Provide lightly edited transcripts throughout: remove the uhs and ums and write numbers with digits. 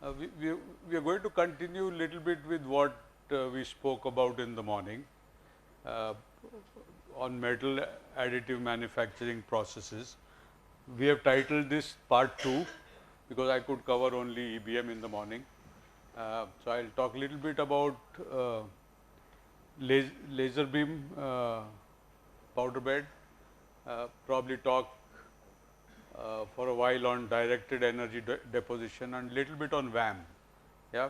We are going to continue a little bit with what we spoke about in the morning uh, on metal additive manufacturing processes. We have titled this part 2 because I could cover only EBM in the morning. So I'll talk a little bit about laser beam powder bed, probably talk for a while on directed energy deposition and little bit on VAM. Yeah,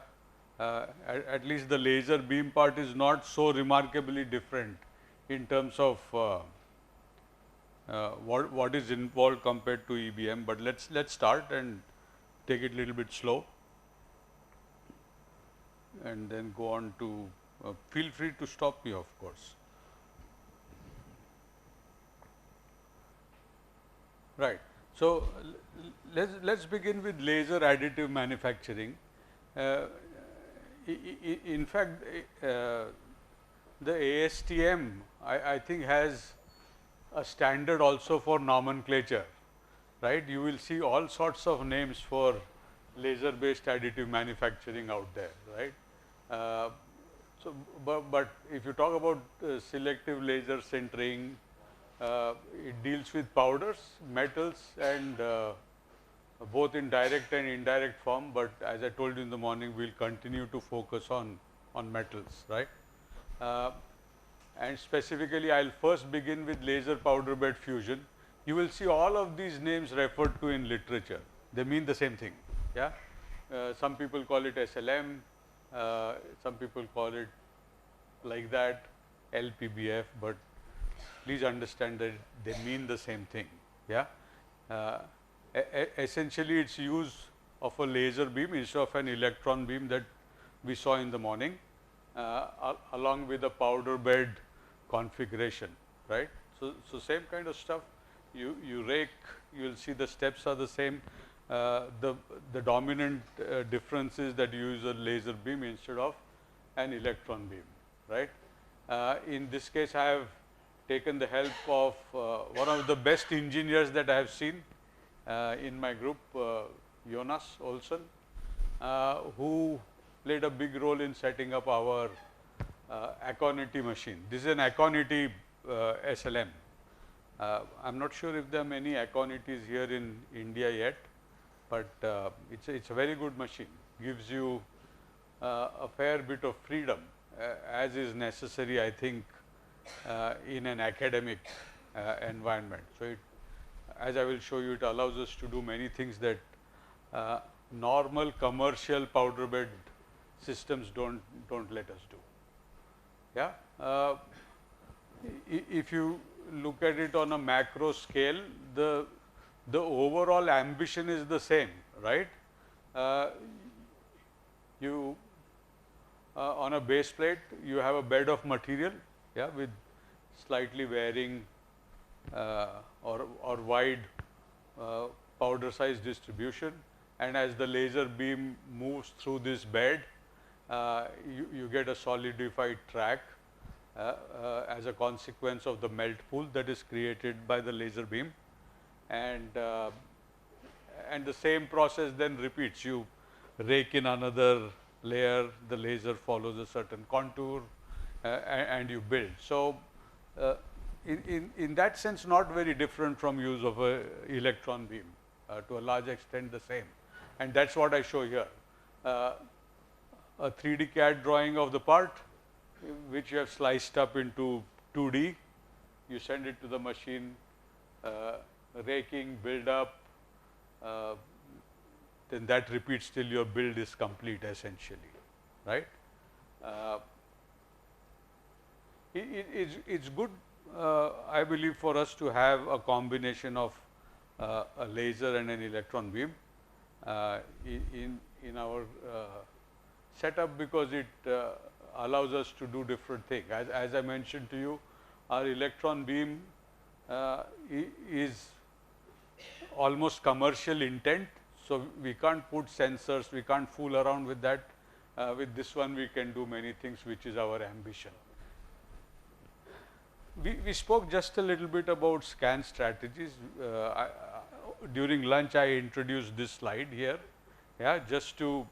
at least the laser beam part is not so remarkably different in terms of what is involved compared to EBM. But let's start and take it a little bit slow, and then go on to. Feel free to stop me, of course. Right. So let's begin with laser additive manufacturing. Uh, in fact, the ASTM I think has a standard also for nomenclature, right? You will see all sorts of names for laser based additive manufacturing out there, right? But if you talk about selective laser sintering, it deals with powders, metals, and both in direct and indirect form. But as I told you in the morning, we'll continue to focus on metals, right? And specifically, I'll first begin with laser powder bed fusion. You will see all of these names referred to in literature. They mean the same thing. Yeah. Some people call it SLM. Some people call it like that, LPBF, but please understand that they mean the same thing. Yeah. Essentially, it's use of a laser beam instead of an electron beam that we saw in the morning, along with a powder bed configuration, right? So same kind of stuff. You rake, you will see the steps are the same. The dominant difference is that you use a laser beam instead of an electron beam, right? In this case, I have taken the help of one of the best engineers that I have seen in my group, Jonas Olsson, who played a big role in setting up our Aconity machine. This is an Aconity SLM. I'm not sure if there are many Aconities here in India yet, but it's a very good machine. Gives you a fair bit of freedom, as is necessary, I think, in an academic environment. So, as I will show you, it allows us to do many things that normal commercial powder bed systems don't let us do. Yeah. If you look at it on a macro scale, the overall ambition is the same, right? You on a base plate, you have a bed of material, yeah, with slightly varying or wide powder size distribution, and as the laser beam moves through this bed, you get a solidified track as a consequence of the melt pool that is created by the laser beam, and the same process then repeats. You rake in another layer, the laser follows a certain contour, and you build. So, in that sense, not very different from use of a electron beam, to a large extent the same, and that's what I show here. A 3D CAD drawing of the part, which you have sliced up into 2D. You send it to the machine, raking, build up, then that repeats till your build is complete, essentially, right? It's good, I believe, for us to have a combination of a laser and an electron beam in our setup, because it allows us to do different things. As I mentioned to you, our electron beam is almost commercial intent, so we can't put sensors, we can't fool around with that. With this one, we can do many things, which is our ambition. We spoke just a little bit about scan strategies. During lunch, I introduced this slide here, yeah, just to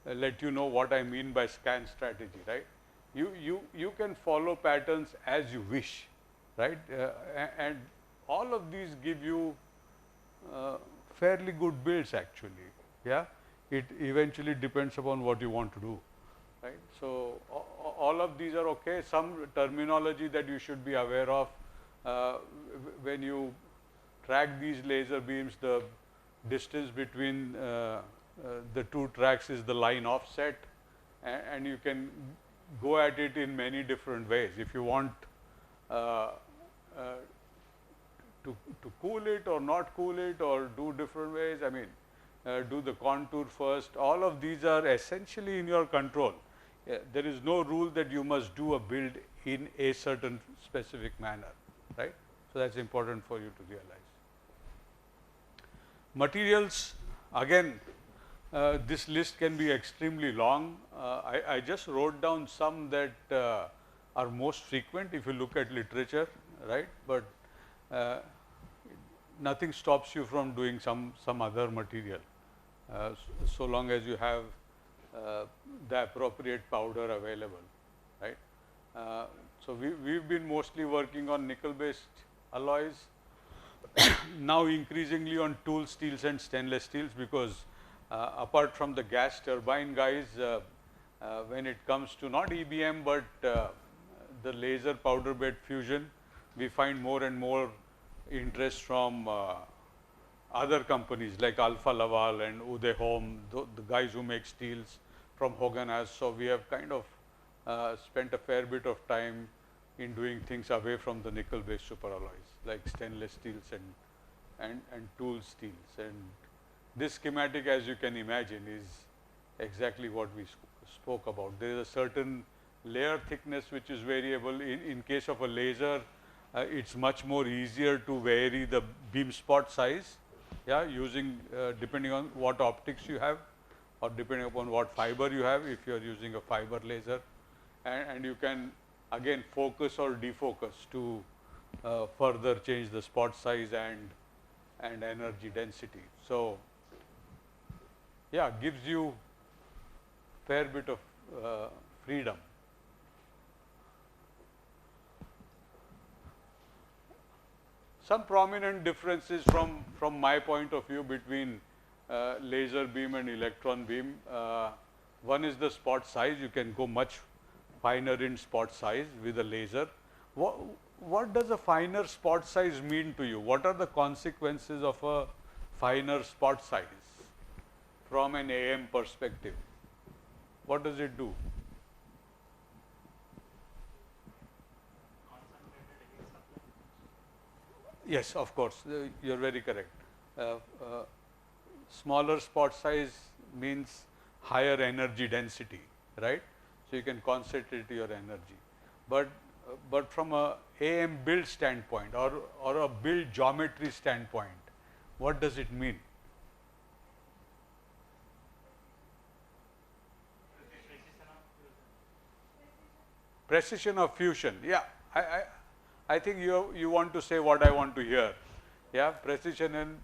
let you know what I mean by scan strategy, right? You can follow patterns as you wish, right? And all of these give you fairly good builds actually, yeah. It eventually depends upon what you want to do, right? So all of these are okay. Some terminology that you should be aware of when you track these laser beams, the distance between the two tracks is the line offset, and you can go at it in many different ways. If you want uh, uh, to cool it or not cool it or do different ways, I mean, do the contour first. All of these are essentially in your control. There is no rule that you must do a build in a certain specific manner, right? So that's important for you to realize. Materials, again, this list can be extremely long. I just wrote down some that are most frequent if you look at literature, right? But nothing stops you from doing some other material, so long as you have the appropriate powder available, right? So we've been mostly working on nickel-based alloys, now increasingly on tool steels and stainless steels, because apart from the gas turbine guys, when it comes to not EBM but the laser powder bed fusion, we find more and more interest from other companies like Alfa Laval and Uday Home, the guys who make steels from Hogan. So we have kind of spent a fair bit of time in doing things away from the nickel-based superalloys like stainless steels and tool steels. And this schematic, as you can imagine, is exactly what we spoke about. There is a certain layer thickness which is variable. In case of a laser, it's much more easier to vary the beam spot size, yeah, using depending on what optics you have or depending upon what fiber you have if you are using a fiber laser, and you can again focus or defocus to further change the spot size and energy density. So yeah, gives you fair bit of freedom. Some prominent differences from my point of view between laser beam and electron beam. One is the spot size. You can go much finer in spot size with a laser. What does a finer spot size mean to you? What are the consequences of a finer spot size from an AM perspective? What does it do? Yes, of course, you are very correct. Smaller spot size means higher energy density, right? So you can concentrate your energy. But from a AM build standpoint or a build geometry standpoint, what does it mean? Precision of fusion. Yeah, I think you want to say what I want to hear. Yeah, precision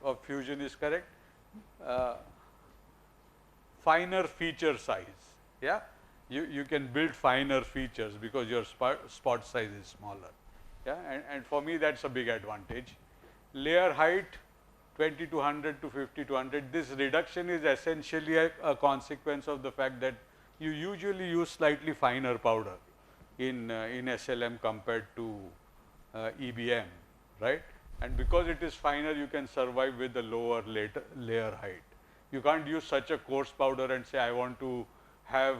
of fusion is correct. Finer feature size. Yeah, you can build finer features because your spot size is smaller. Yeah, and for me that's a big advantage. Layer height 20 to 100 to 50 to 100. This reduction is essentially a consequence of the fact that you usually use slightly finer powder in SLM compared to EBM, right? And because it is finer, you can survive with the lower layer height. You can't use such a coarse powder and say I want to have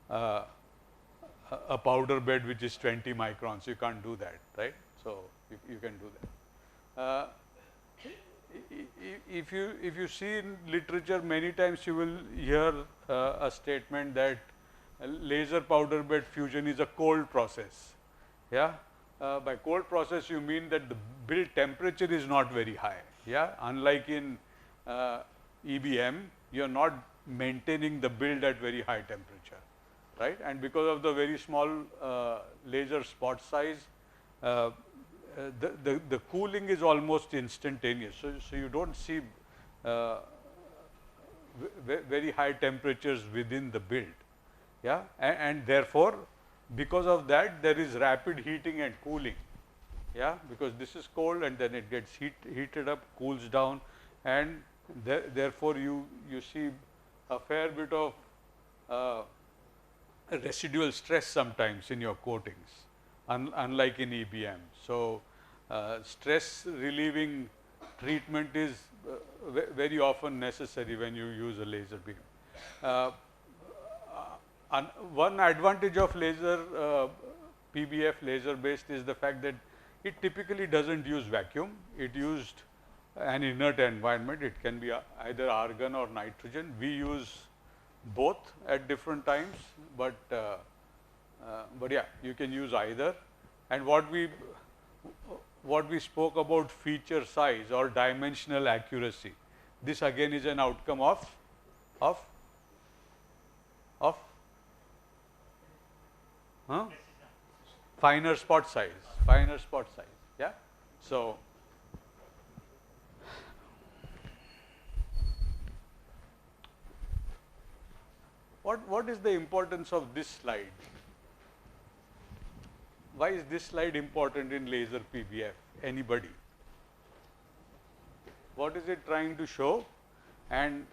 a powder bed which is 20 microns. You can't do that, right? So you can do that. If you see in literature, many times you will hear a statement that laser powder bed fusion is a cold process. Yeah, by cold process you mean that the build temperature is not very high. Yeah, unlike in EBM, you are not maintaining the build at very high temperature, right? And because of the very small laser spot size, the cooling is almost instantaneous. So you don't see very high temperatures within the build. Yeah, and therefore, because of that, there is rapid heating and cooling. Yeah, because this is cold and then it gets heated up, cools down, and therefore you see a fair bit of residual stress sometimes in your coatings, unlike in EBM. So, stress relieving treatment is very often necessary when you use a laser beam. One advantage of laser PBF laser based is the fact that it typically doesn't use vacuum. It used an inert environment. It can be either argon or nitrogen. We use both at different times, but yeah, you can use either. And what we spoke about feature size or dimensional accuracy, this again is an outcome of finer spot size. Yeah. So, what is the importance of this slide? Why is this slide important in laser PBF? Anybody? What is it trying to show? And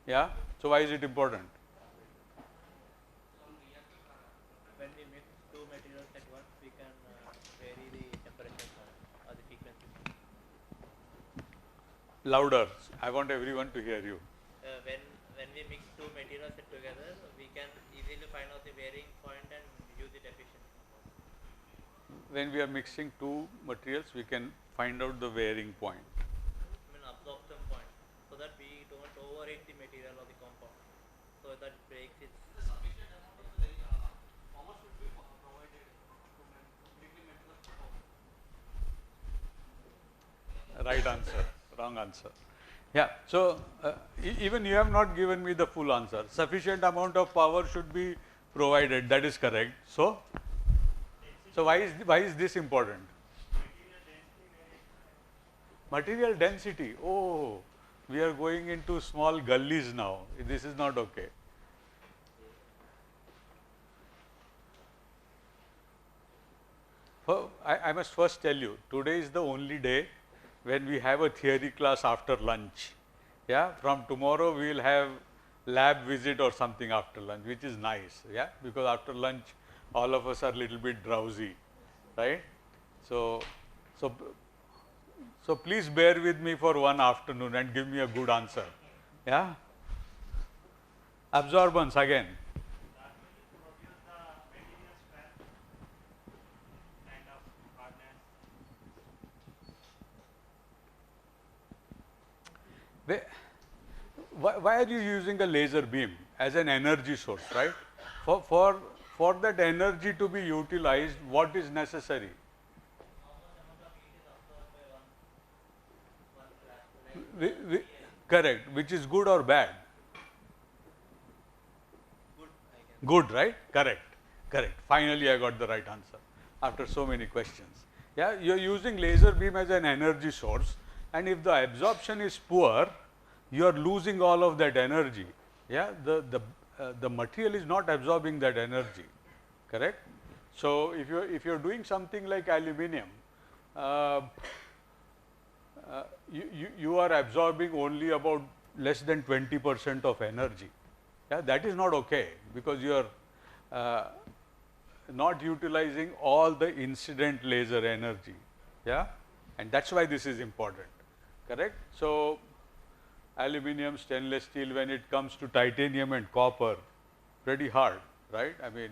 yeah, so why is it important? When we mix two materials at once, we can vary the temperature or the frequency. Louder. I want everyone to hear you. When we mix two materials together, we can easily find out the varying point and use it efficiently. When we are mixing two materials, we can find out the varying point. I mean absorption point, so that we don't overheat the material or the compound, so that it breaks its. Right answer, wrong answer. Yeah, so even you have not given me the full answer. Sufficient amount of power should be provided, that is correct. So why is this important? Material density. Oh, we are going into small gullies now. This is not okay. I must first tell you, today is the only day when we have a theory class after lunch. Yeah, from tomorrow we will have lab visit or something after lunch, which is nice. Yeah, because after lunch all of us are a little bit drowsy, right? So please bear with me for one afternoon and give me a good answer. Yeah. Absorbance again. Why are you using a laser beam as an energy source, right? For that energy to be utilized, what is necessary? Correct, which is good or bad? Good, right? Correct. Finally, I got the right answer after so many questions. Yeah, you are using laser beam as an energy source, and if the absorption is poor, you are losing all of that energy. Yeah, the material is not absorbing that energy, correct? So if you're doing something like aluminium, you are absorbing only about less than 20% of energy. Yeah, that is not okay, because you are not utilizing all the incident laser energy. Yeah, and that's why this is important, correct? So aluminium, stainless steel, when it comes to titanium and copper, pretty hard, right? I mean,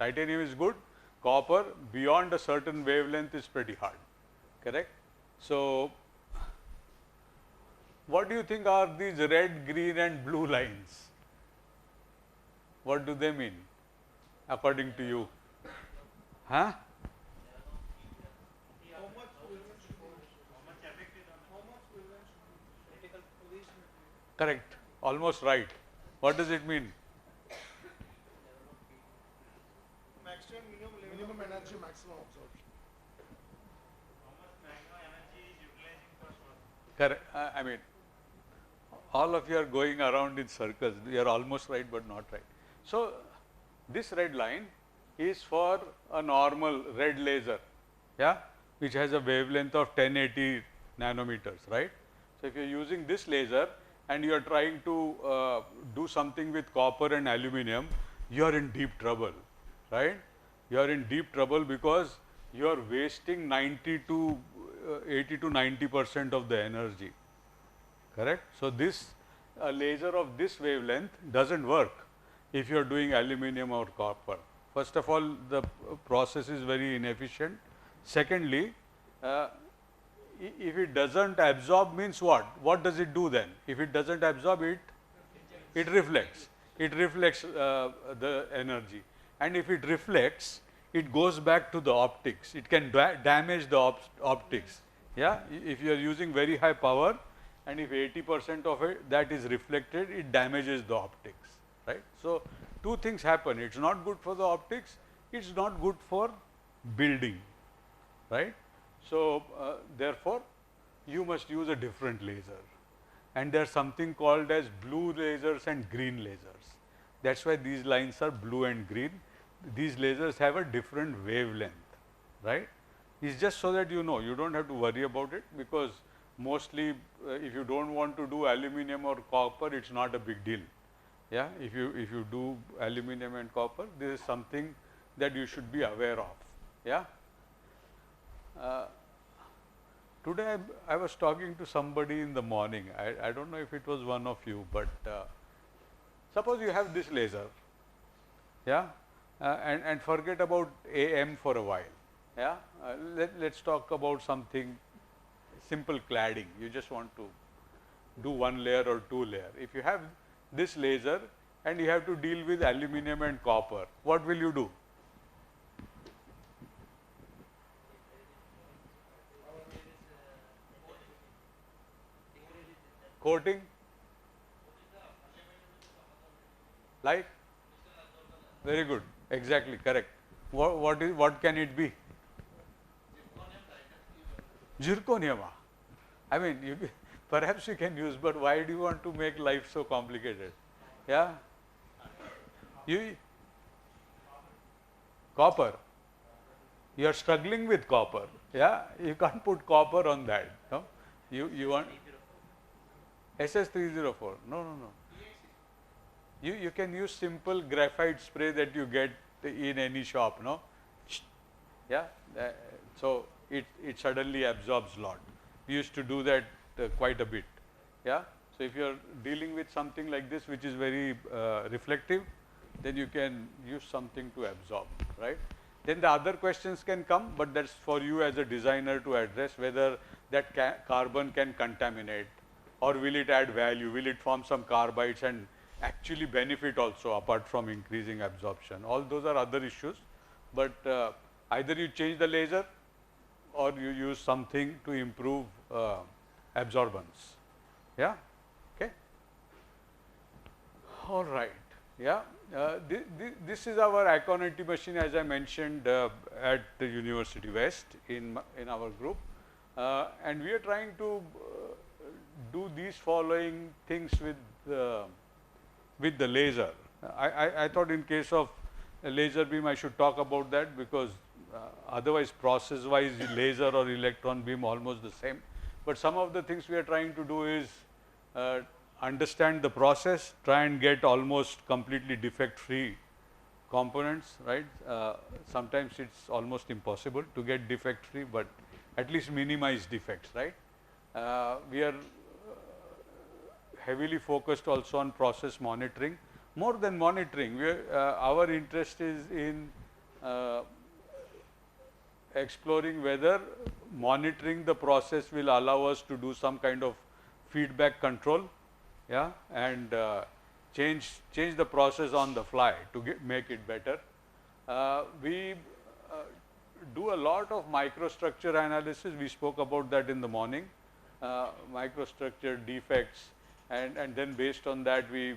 titanium is good, copper beyond a certain wavelength is pretty hard, correct? So what do you think are these red, green and blue lines? What do they mean, according to you? Huh? Correct, almost right. What does it mean? Minimum energy, maximum absorption. Correct. I mean, all of you are going around in circles. You are almost right, but not right. So, this red line is for a normal red laser, yeah, which has a wavelength of 1080 nanometers, right. So, if you are using this laser and you are trying to do something with copper and aluminum, you are in deep trouble, right. You are in deep trouble because you are wasting 90 to 80 to 90% of the energy, correct. So, this laser of this wavelength does not work if you are doing aluminum or copper. First of all, the process is very inefficient. Secondly, if it does not absorb means what? What does it do then? If it does not absorb it, it reflects. It reflects the energy, and if it reflects, it goes back to the optics. It can damage the optics. Yeah, if you are using very high power, and if 80% of it that is reflected, it damages the optics, right. So, two things happen. It is not good for the optics. It is not good for building, right. So, therefore, you must use a different laser, and there is something called as blue lasers and green lasers. That is why these lines are blue and green. These lasers have a different wavelength, right. It is just so that you know, you do not have to worry about it, because mostly if you do not want to do aluminum or copper, it is not a big deal. Yeah, if you do aluminum and copper, this is something that you should be aware of. Yeah. Today I was talking to somebody in the morning. I don't know if it was one of you, but suppose you have this laser, yeah, and forget about AM for a while. Yeah, let's talk about something simple, cladding. You just want to do one layer or two layer. If you have this laser and you have to deal with aluminum and copper, what will you do? Coating, like, very good, exactly correct. What can it be? Zirconium. I mean, perhaps you can use, but why do you want to make life so complicated? Yeah, copper. You are struggling with copper. Yeah, you can't put copper on that. No, you want SS304. No, no, no. You can use simple graphite spray that you get in any shop. No, yeah. So it suddenly absorbs a lot. We used to do that quite a bit. Yeah. So if you are dealing with something like this, which is very reflective, then you can use something to absorb, right. Then the other questions can come, but that's for you as a designer to address, whether that carbon can contaminate, or will it add value, will it form some carbides and actually benefit also apart from increasing absorption. All those are other issues, but either you change the laser or you use something to improve absorbance. Yeah, okay. All right, yeah. This is our Applicatins machine, as I mentioned, at the University West in our group, and we are trying to do these following things with the laser. I thought in case of a laser beam I should talk about that, because otherwise process wise laser or electron beam almost the same. But some of the things we are trying to do is understand the process, try and get almost completely defect free components, right. Sometimes it's almost impossible to get defect free, but at least minimize defects, right. We are heavily focused also on process monitoring. More than monitoring, our interest is in exploring whether monitoring the process will allow us to do some kind of feedback control, yeah, and change the process on the fly to make it better. We do a lot of microstructure analysis. We spoke about that in the morning. Microstructure defects, and then based on that we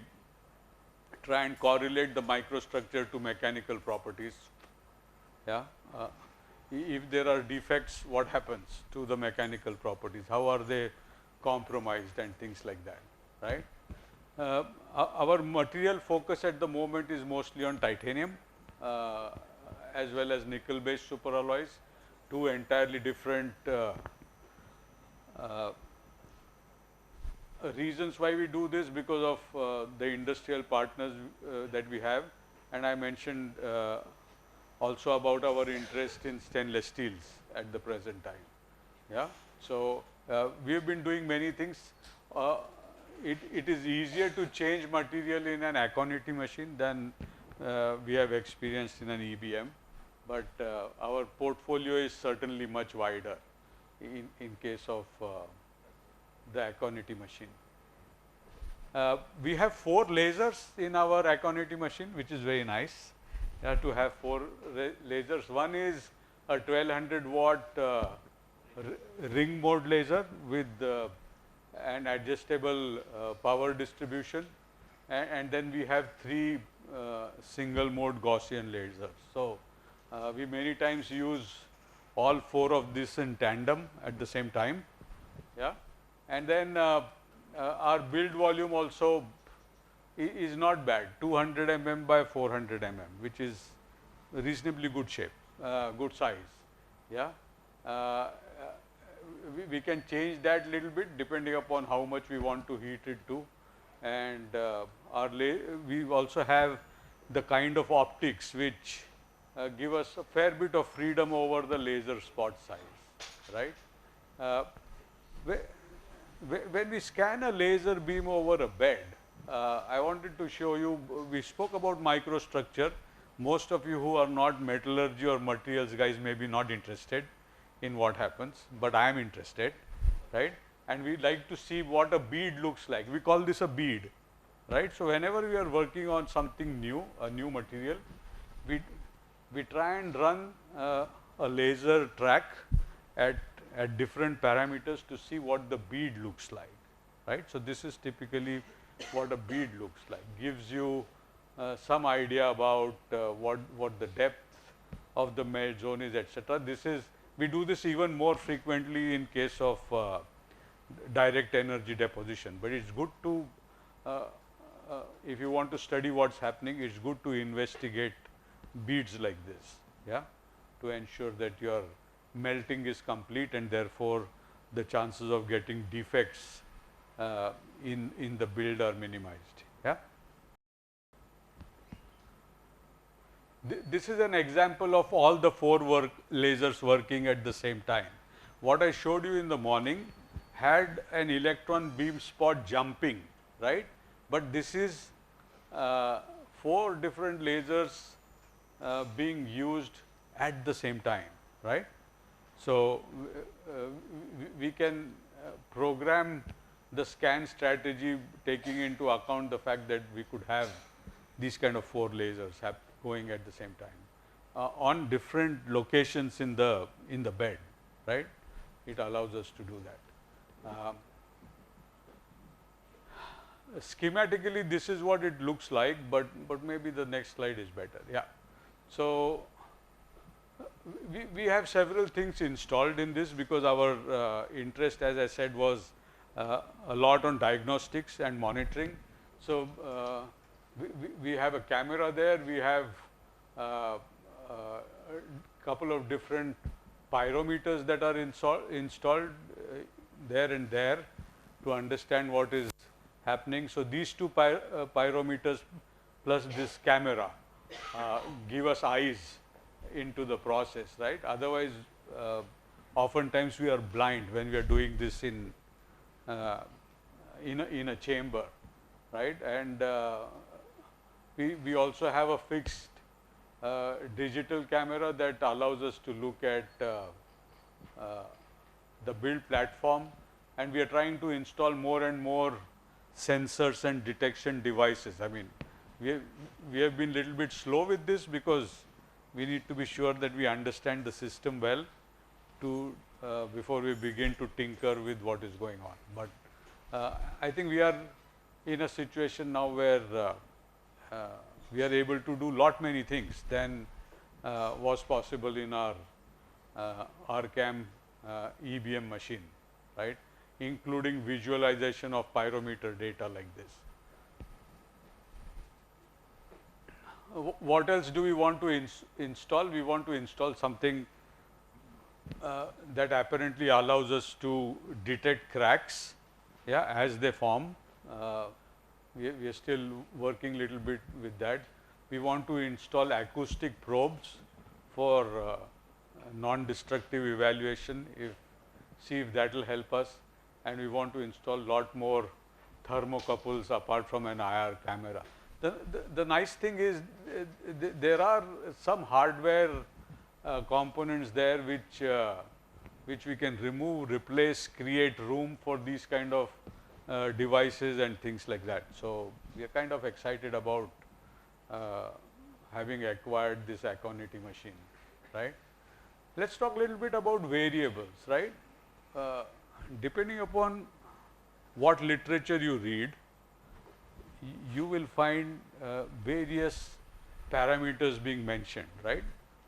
try and correlate the microstructure to mechanical properties. Yeah, if there are defects, what happens to the mechanical properties? How are they compromised and things like that, right? Our material focus at the moment is mostly on titanium as well as nickel based superalloys, two entirely different reasons why we do this, because of the industrial partners that we have, and I mentioned also about our interest in stainless steels at the present time. Yeah. So we have been doing many things. It is easier to change material in an Applicatins machine than we have experienced in an EBM, but our portfolio is certainly much wider in case of the Applicatins machine. We have 4 lasers in our Applicatins machine, which is very nice to have 4 lasers. One is a 1200 watt ring mode laser with an adjustable power distribution, and then we have 3 single mode Gaussian lasers. So we many times use all 4 of this in tandem at the same time. Yeah. And then our build volume also is not bad, 200 mm by 400 mm, which is reasonably good shape, good size. Yeah. We can change that little bit depending upon how much we want to heat it to, and we also have the kind of optics which give us a fair bit of freedom over the laser spot size, right? When we scan a laser beam over a bed, I wanted to show you, we spoke about microstructure. Most of you who are not metallurgy or materials guys may be not interested in what happens, but I am interested, right? And we like to see what a bead looks like. We call this a bead, right? So whenever we are working on something new, a new material, we try and run a laser track at different parameters to see what the bead looks like, right? So this is typically what a bead looks like. Gives you some idea about what the depth of the melt zone is, etc. We do this even more frequently in case of direct energy deposition, but it's good to if you want to study what's happening, it's good to investigate beads like this, yeah, to ensure that your melting is complete and therefore the chances of getting defects in the build are minimized. Yeah. This is an example of all the 4 lasers working at the same time. What I showed you in the morning had an electron beam spot jumping, right? But this is 4 different lasers being used at the same time, right? So we can program the scan strategy taking into account the fact that we could have these kind of 4 lasers going at the same time on different locations in the bed, right? It allows us to do that. Schematically, this is what it looks like, but maybe the next slide is better. Yeah. So we have several things installed in this because our interest, as I said, was a lot on diagnostics and monitoring. So we have a camera there. We have a couple of different pyrometers that are installed there and there to understand what is happening. So these 2 pyrometers plus this camera give us eyes into the process, right? Otherwise, oftentimes we are blind when we are doing this in a chamber, right? And we also have a fixed digital camera that allows us to look at the build platform, and we are trying to install more and more sensors and detection devices. I mean, we have been a little bit slow with this because we need to be sure that we understand the system well to before we begin to tinker with what is going on. But I think we are in a situation now where we are able to do lot many things than was possible in our RCAM EBM machine, right? including visualization of pyrometer data like this. What else do we want to install? We want to install something that apparently allows us to detect cracks, yeah, as they form. We are still working a little bit with that. We want to install acoustic probes for non-destructive evaluation, see if that will help us. And we want to install lot more thermocouples apart from an IR camera. The nice thing is there are some hardware components there which we can remove, replace, create room for these kind of devices and things like that. So we are kind of excited about having acquired this Aconity machine, right? Let's talk a little bit about variables, right? Depending upon what literature you read, you will find various parameters being mentioned, right?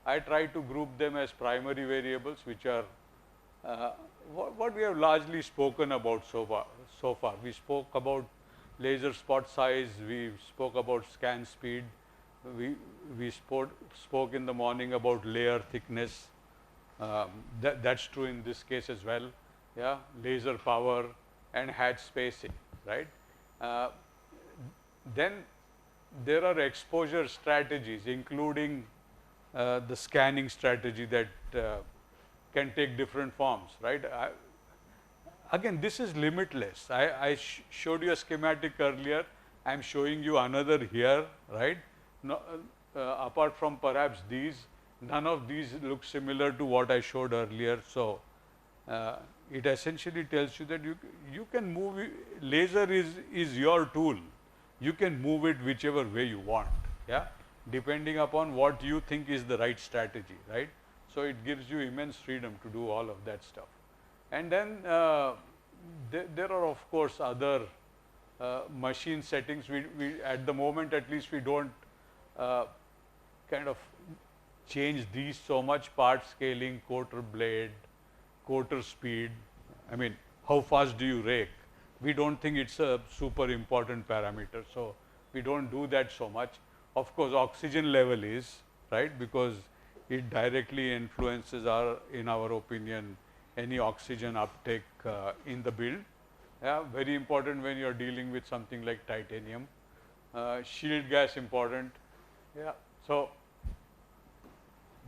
I try to group them as primary variables, which are what we have largely spoken about so far. We spoke about laser spot size, we spoke about scan speed, we spoke in the morning about layer thickness. That's true in this case as well. Yeah, laser power and hatch spacing, right? Then there are exposure strategies, including the scanning strategy that can take different forms, right? Again, this is limitless. I showed you a schematic earlier. I am showing you another here, right? No, apart from perhaps these, none of these look similar to what I showed earlier. So it essentially tells you that you can move. Laser is your tool. You can move it whichever way you want, yeah, depending upon what you think is the right strategy, right? So it gives you immense freedom to do all of that stuff. And then there are of course other machine settings. We at the moment at least we don't kind of change these so much. Part scaling, quarter blade, quarter speed. I mean, how fast do you rake? We don't think it's a super important parameter, so we don't do that so much. Of course, oxygen level is, right, because it directly influences in our opinion, any oxygen uptake in the build. Yeah, very important when you're dealing with something like titanium. Shield gas important. Yeah, so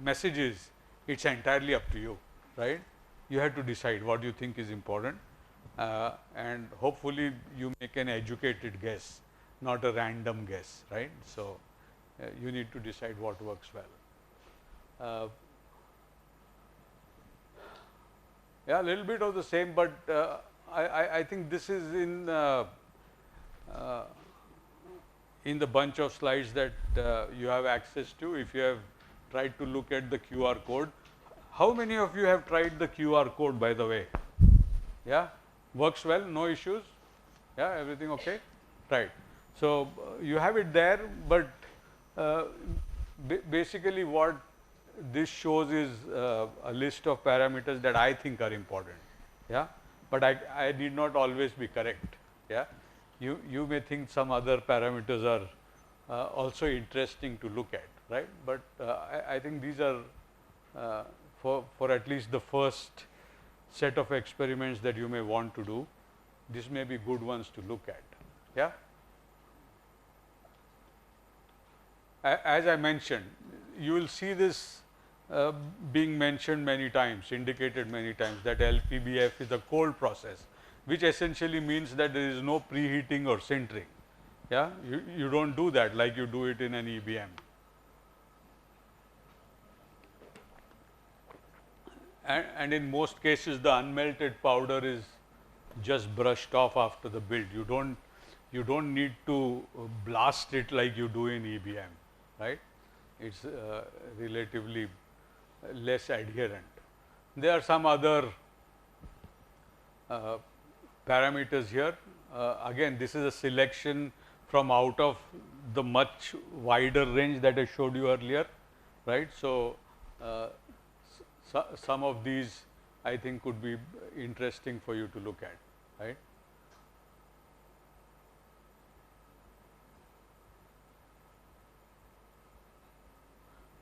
message is, it's entirely up to you, right? You have to decide what you think is important. And hopefully you make an educated guess, not a random guess, right? So you need to decide what works well. Yeah, a little bit of the same, but I think this is in the bunch of slides that you have access to. If you have tried to look at the QR code, how many of you have tried the QR code, by the way? Yeah, works well, no issues. Yeah, everything okay? Right. So you have it there, but basically what this shows is a list of parameters that I think are important. Yeah, but I need not always be correct. Yeah, you may think some other parameters are also interesting to look at, right? But I think these are for at least the first set of experiments that you may want to do. This may be good ones to look at. Yeah. As I mentioned, you will see this being mentioned many times, indicated many times, that LPBF is a cold process, which essentially means that there is no preheating or sintering. Yeah, you don't do that like you do it in an EBM. And in most cases, the unmelted powder is just brushed off after the build. You don't need to blast it like you do in EBM, right? It's relatively less adherent. There are some other parameters here. Again, this is a selection from out of the much wider range that I showed you earlier, right? So some of these I think could be interesting for you to look at. right?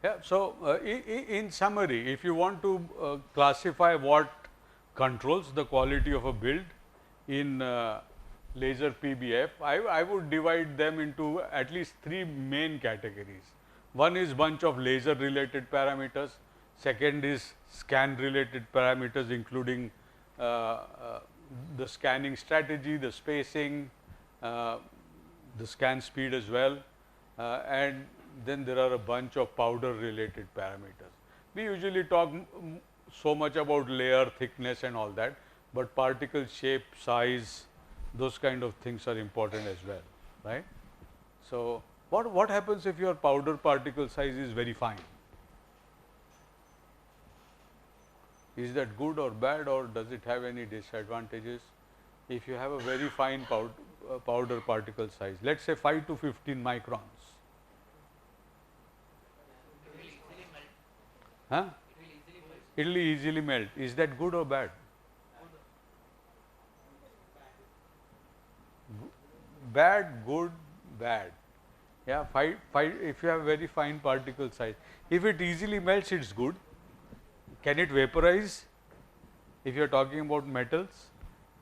Yeah. So, in summary, if you want to classify what controls the quality of a build in laser PBF, I would divide them into at least three main categories. One is bunch of laser related parameters. Second is scan related parameters, including the scanning strategy, the spacing, uh, the scan speed as well, and then there are a bunch of powder related parameters. We usually talk so much about layer thickness and all that, but particle shape, size, those kind of things are important as well, right? So, what happens if your powder particle size is very fine? Is that good or bad, or does it have any disadvantages? If you have a very fine powder particle size, let's say 5 to 15 microns, It will easily melt. huh? It will easily melt. It will easily melt. Is that good or bad? Bad, good, bad. Yeah, if you have very fine particle size. If it easily melts, it's good. Can it vaporize? If you are talking about metals,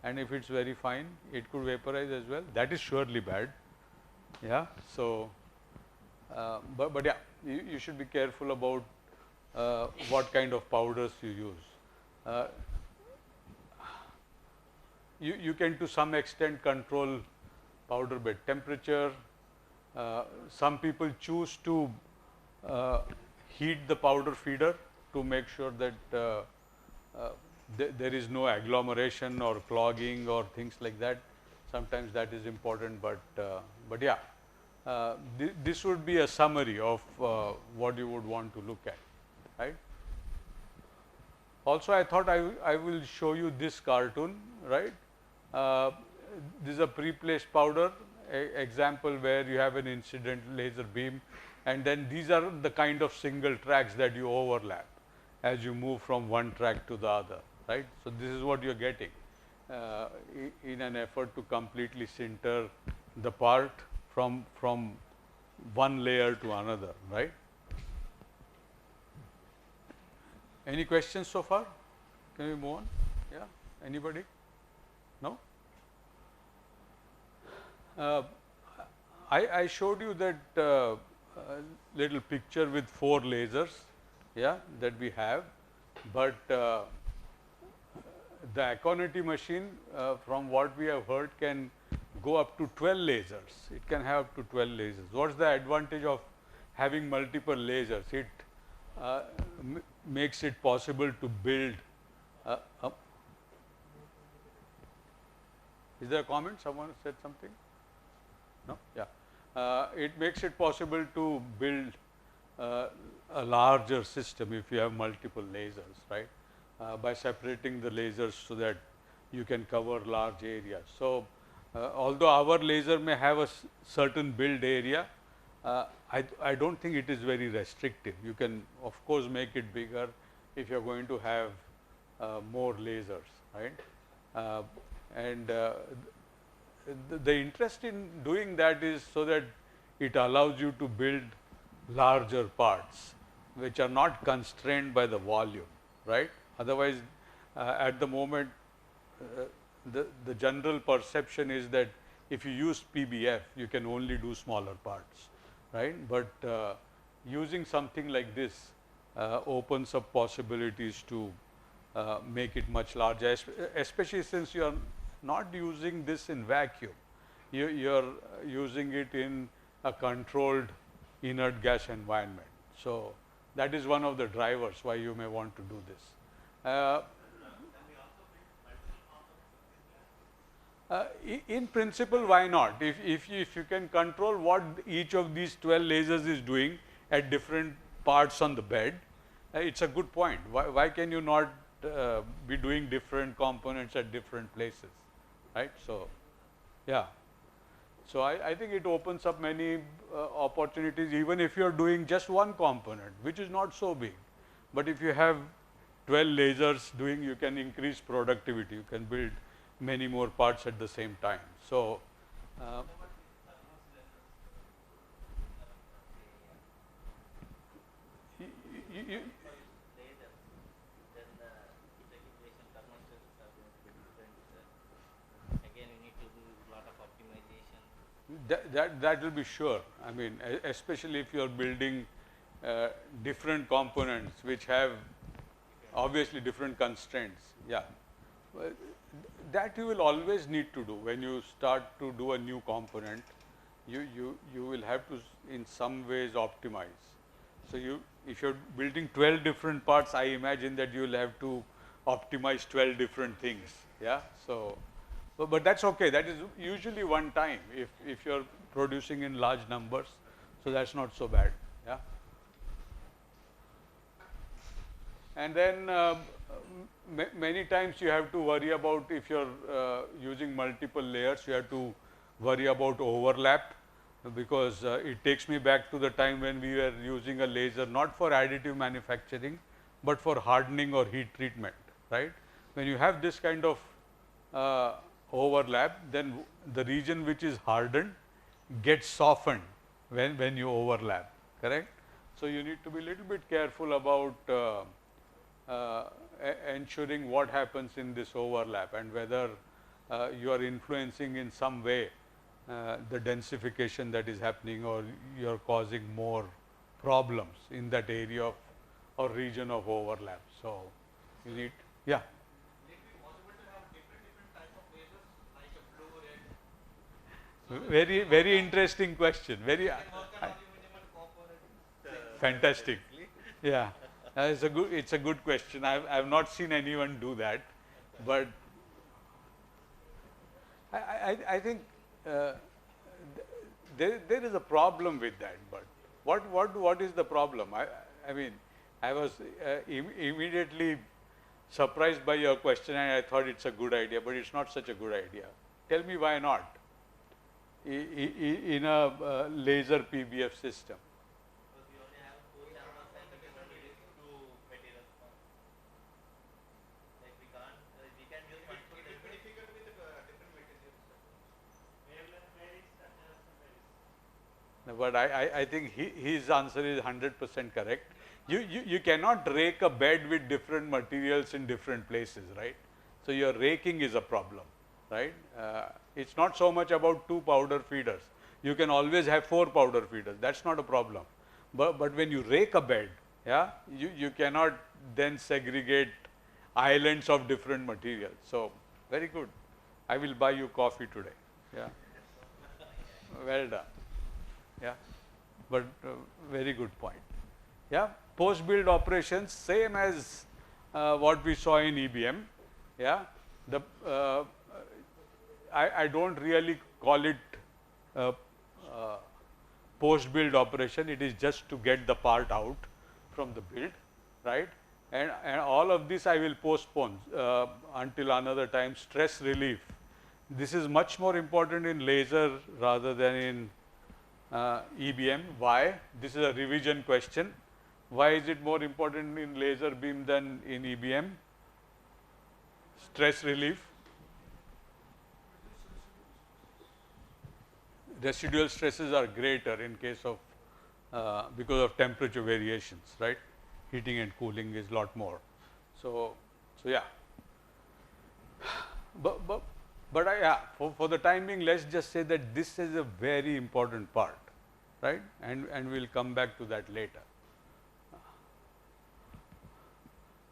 and if it's very fine, it could vaporize as well. That is surely bad. Yeah. So, but yeah, you should be careful about what kind of powders you use. Uh, you can to some extent control powder bed temperature. Some people choose to heat the powder feeder to make sure that there is no agglomeration or clogging or things like that. Sometimes that is important, but yeah, this would be a summary of what you would want to look at, right? Also, I thought I will show you this cartoon, right? This is a pre-placed powder example where you have an incident laser beam, and then these are the kind of single tracks that you overlap as you move from one track to the other, right? So, this is what you are getting in an effort to completely sinter the part from one layer to another, right? Any questions so far? Can we move on? Yeah, anybody? No? I showed you that little picture with 4 lasers, yeah, that we have, but the Applicatins machine, from what we have heard, can go up to 12 lasers. It can have up to 12 lasers. What's the advantage of having multiple lasers? It makes it possible to build. Is there a comment? Someone said something? No? Yeah. It makes it possible to build a larger system if you have multiple lasers, right? By separating the lasers so that you can cover large areas. So, although our laser may have a certain build area, I don't think it is very restrictive. You can of course make it bigger if you are going to have more lasers, right? The interest in doing that is so that it allows you to build larger parts which are not constrained by the volume, right? Otherwise, at the moment, the general perception is that if you use PBF, you can only do smaller parts, right? But using something like this opens up possibilities to make it much larger, especially since you are not using this in vacuum. You are using it in a controlled inert gas environment. So, that is one of the drivers why you may want to do this. In principle, why not? If you can control what each of these 12 lasers is doing at different parts on the bed, it's a good point. Why can you not be doing different components at different places, right? So, yeah. So, I think it opens up many opportunities, even if you are doing just one component, which is not so big. But if you have 12 lasers doing, you can increase productivity. You can build many more parts at the same time. So, uh, you, you, lasers, then the evacuation thermostates are going to be different. Again, we need to do a lot of optimization. that will be sure. I mean, especially if you are building different components which have obviously different constraints. Yeah, well, that you will always need to do when you start to do a new component. You will have to in some ways optimize. So if you're building 12 different parts, I imagine that you will have to optimize 12 different things. Yeah. So, but that's okay. That is usually one time if you're producing in large numbers. So that's not so bad. Yeah. And then many times you have to worry about if you're using multiple layers, you have to worry about overlap because it takes me back to the time when we were using a laser not for additive manufacturing, but for hardening or heat treatment, right? When you have this kind of uh, overlap, then the region which is hardened gets softened when you overlap, correct? So you need to be a little bit careful about ensuring what happens in this overlap and whether you are influencing in some way the densification that is happening or you are causing more problems in that area of or region of overlap. So, you need, yeah. Will it be possible to have different type of lasers like a blue, red? Very interesting question. Very Can work on aluminum and copper and fantastic. Yeah, it's a good question. I've not seen anyone do that, but I think there is a problem with that. But what is the problem? I mean, I was immediately surprised by your question, and I thought it's a good idea, but it's not such a good idea. Tell me why not? In a laser PBF system. Because we only have two chambers and we can only use two materials. Like we can't, we can use multiple. it will be difficult with different materials. Wavelength varies, structure varies. But I think his answer is 100% correct. You cannot rake a bed with different materials in different places, right? So your raking is a problem, right? It's not so much about 2 powder feeders. You can always have 4 powder feeders. That's not a problem. But when you rake a bed, yeah, you cannot then segregate islands of different materials. So very good. I will buy you coffee today. Yeah. Well done. Yeah, but very good point. Yeah, post-build operations, same as what we saw in EBM. Yeah, the I don't really call it post-build operation. It is just to get the part out from the build, right? And all of this I will postpone until another time. Stress relief. This is much more important in laser rather than in EBM. Why? This is a revision question. Why is it more important in laser beam than in EBM? Stress relief. Residual stresses are greater in case of because of temperature variations, right? Heating and cooling is a lot more. So yeah. But yeah, for the time being, let's just say that this is a very important part, right? And we'll come back to that later.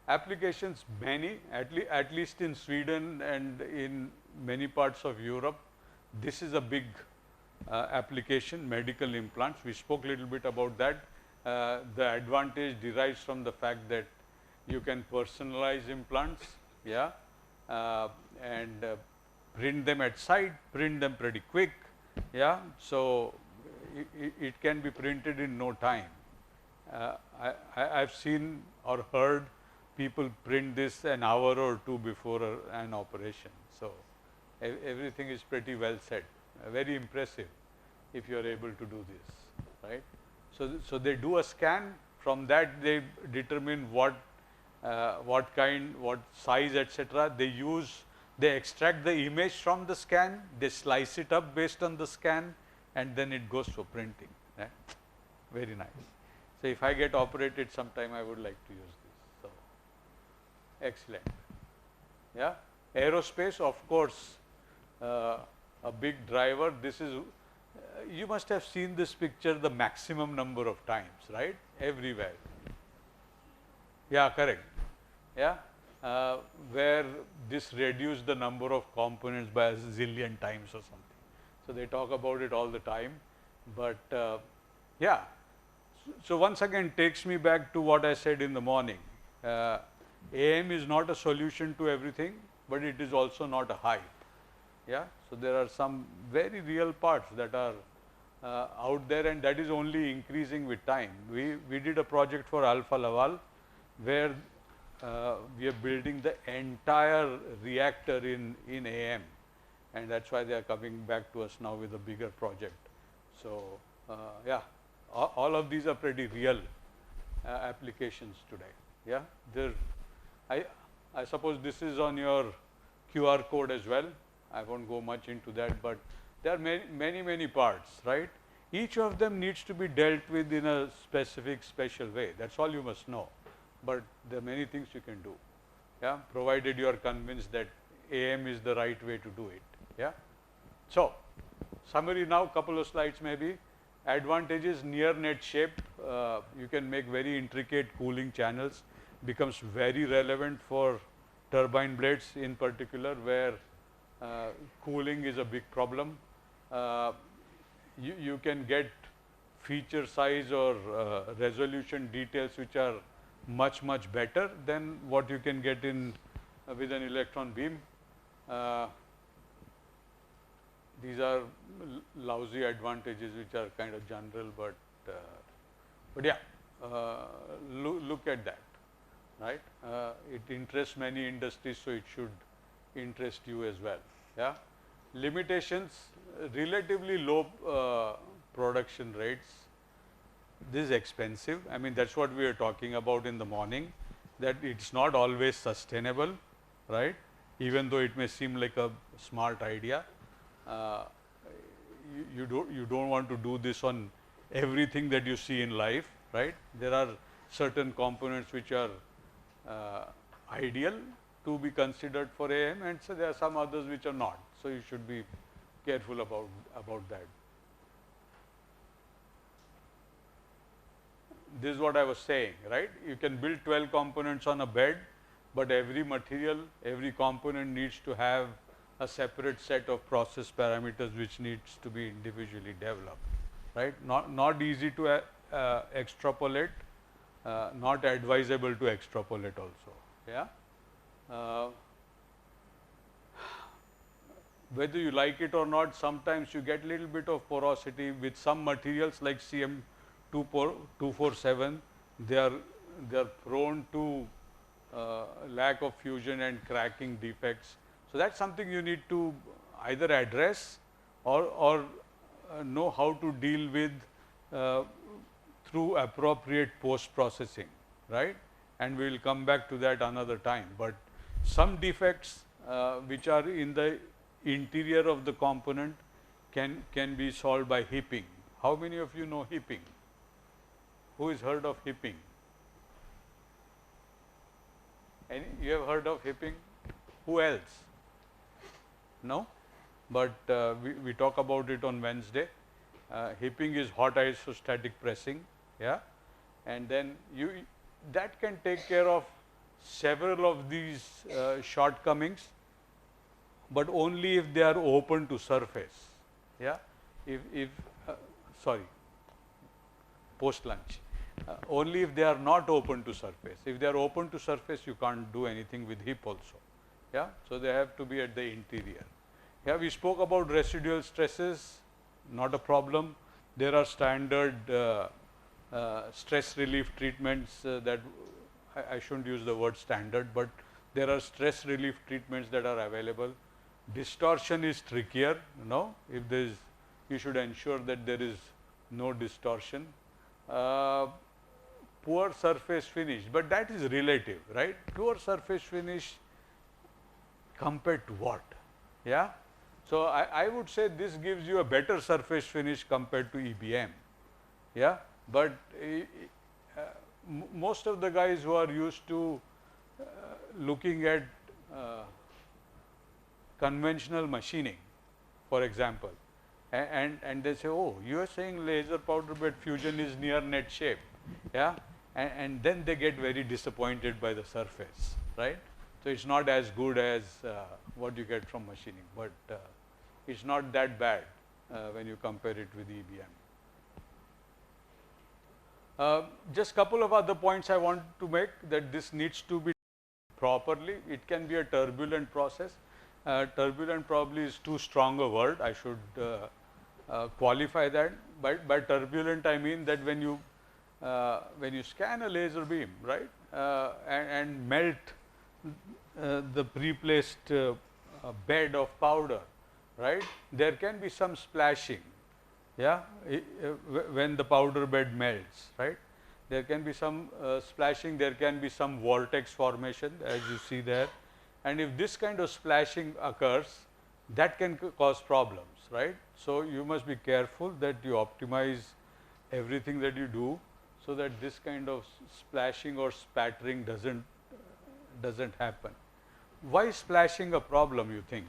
Applications many, at least in Sweden and in many parts of Europe, this is a big application, medical implants. We spoke a little bit about that. The advantage derives from the fact that you can personalize implants, yeah, and print them at site, print them pretty quick, yeah. So it can be printed in no time. I've seen or heard people print this an hour or 2 before an operation. So everything is pretty well set. Very impressive if you are able to do this, right? So they do a scan. From that they determine what kind, what size, etc. They use They extract the image from the scan, they slice it up based on the scan, and then it goes for printing. Right? Very nice. So if I get operated sometime, I would like to use this. So excellent. Yeah, aerospace, of course, a big driver. This is you must have seen this picture the maximum number of times, right? Everywhere. Yeah, correct. Yeah, where this reduced the number of components by a zillion times or something. So they talk about it all the time, but yeah. So once again takes me back to what I said in the morning. AM is not a solution to everything, but it is also not a hype. Yeah, so there are some very real parts that are out there, and that is only increasing with time. We did a project for Alfa Laval where we are building the entire reactor in AM, and that's why they are coming back to us now with a bigger project. So yeah, all of these are pretty real applications today. Yeah, there. I suppose this is on your QR code as well. I won't go much into that, but there are many parts, right? Each of them needs to be dealt with in a specific, special way. That's all you must know. But there are many things you can do, yeah, provided you are convinced that AM is the right way to do it, yeah. So, summary now, couple of slides maybe. Advantages: near net shape, you can make very intricate cooling channels, becomes very relevant for turbine blades in particular, where cooling is a big problem. You can get feature size or resolution details which are much better than what you can get in with an electron beam. These are lousy advantages which are kind of general, but yeah, look at that, right? It interests many industries, so it should interest you as well. Yeah, limitations: relatively low production rates. This is expensive. I mean, that's what we are talking about in the morning, that it's not always sustainable, right? Even though it may seem like a smart idea, you don't want to do this on everything that you see in life, right? There are certain components which are ideal to be considered for AM, and so there are some others which are not. So you should be careful about that. This is what I was saying, right? You can build 12 components on a bed, but every material, every component needs to have a separate set of process parameters which needs to be individually developed, right? Not easy to extrapolate, not advisable to extrapolate also. Yeah. Whether you like it or not, sometimes you get little bit of porosity with some materials like CM247. They are prone to lack of fusion and cracking defects. So that's something you need to either address or know how to deal with through appropriate post processing, right? And we will come back to that another time. But some defects which are in the interior of the component can be solved by hipping. How many of you know hipping? Who has heard of hipping? You have heard of hipping? Who else? No? But we talk about it on Wednesday. Hipping is hot isostatic pressing, yeah, and then that can take care of several of these shortcomings, but only if they are open to surface. Yeah, sorry, post lunch. Only if they are not open to surface. If they are open to surface, you can't do anything with hip also. Yeah, so they have to be at the interior. Yeah, we spoke about residual stresses, not a problem. There are standard stress relief treatments that I shouldn't use the word standard, but there are stress relief treatments that are available. Distortion is trickier, if there is, you should ensure that there is no distortion. Poor surface finish, but that is relative, right? Poor surface finish compared to what? Yeah. So I would say this gives you a better surface finish compared to EBM. Yeah. But most of the guys who are used to looking at conventional machining, for example, and they say, oh, you are saying laser powder bed fusion is near net shape, yeah, and then they get very disappointed by the surface, right? So it's not as good as what you get from machining, but it's not that bad when you compare it with EBM. Just couple of other points I want to make, that this needs to be properly. It can be a turbulent process. Turbulent probably is too strong a word. I should qualify that. By turbulent, I mean that when you scan a laser beam, right, and melt the pre-placed bed of powder, right, there can be some splashing. Yeah, when the powder bed melts, right, there can be some splashing, there can be some vortex formation as you see there, and if this kind of splashing occurs, that can cause problems, right. So you must be careful that you optimize everything that you do so that this kind of splashing or spattering doesn't happen. Why is splashing a problem, you think?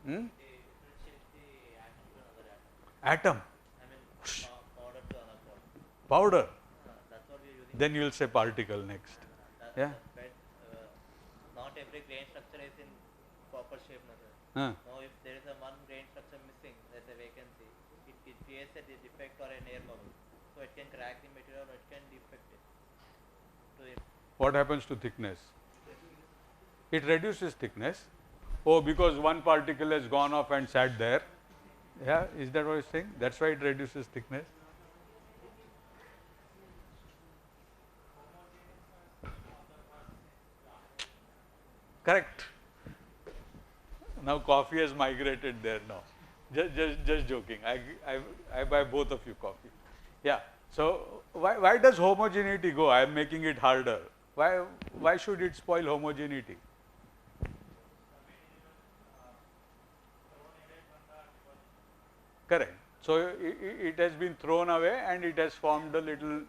Hmm? Atom. I mean, powder to another powder. Powder. That's what we are using. Then you will say particle next. Yeah. But not every grain structure is in proper shape. Huh. Now, if there is a one grain structure missing, there's a vacancy. It creates a defect or an air bubble. So it can crack the material or it can defect it. What happens to thickness? It reduces thickness. Oh, because one particle has gone off and sat there. Yeah, is that what you're saying? That's why it reduces thickness. Correct. Now coffee has migrated there now. Just joking. I buy both of you coffee. Yeah. So why does homogeneity go? I am making it harder. Why should it spoil homogeneity? Correct. So it has been thrown away and it has formed a little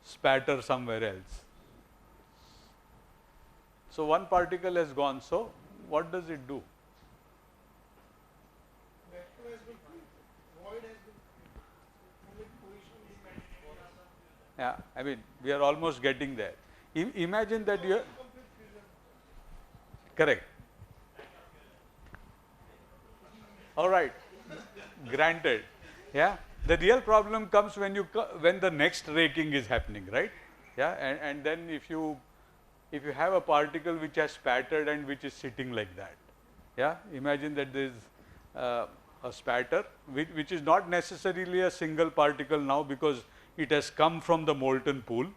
spatter somewhere else. So one particle has gone. So what does it do? Vector has been free. Void has been free. Only position is maintained. Yeah, I mean, we are almost getting there. Imagine that you are correct. All right, granted. Yeah, the real problem comes when when the next raking is happening, right? Yeah, and then if you have a particle which has spattered and which is sitting like that, yeah, imagine that there is a spatter which is not necessarily a single particle now, because it has come from the molten pool,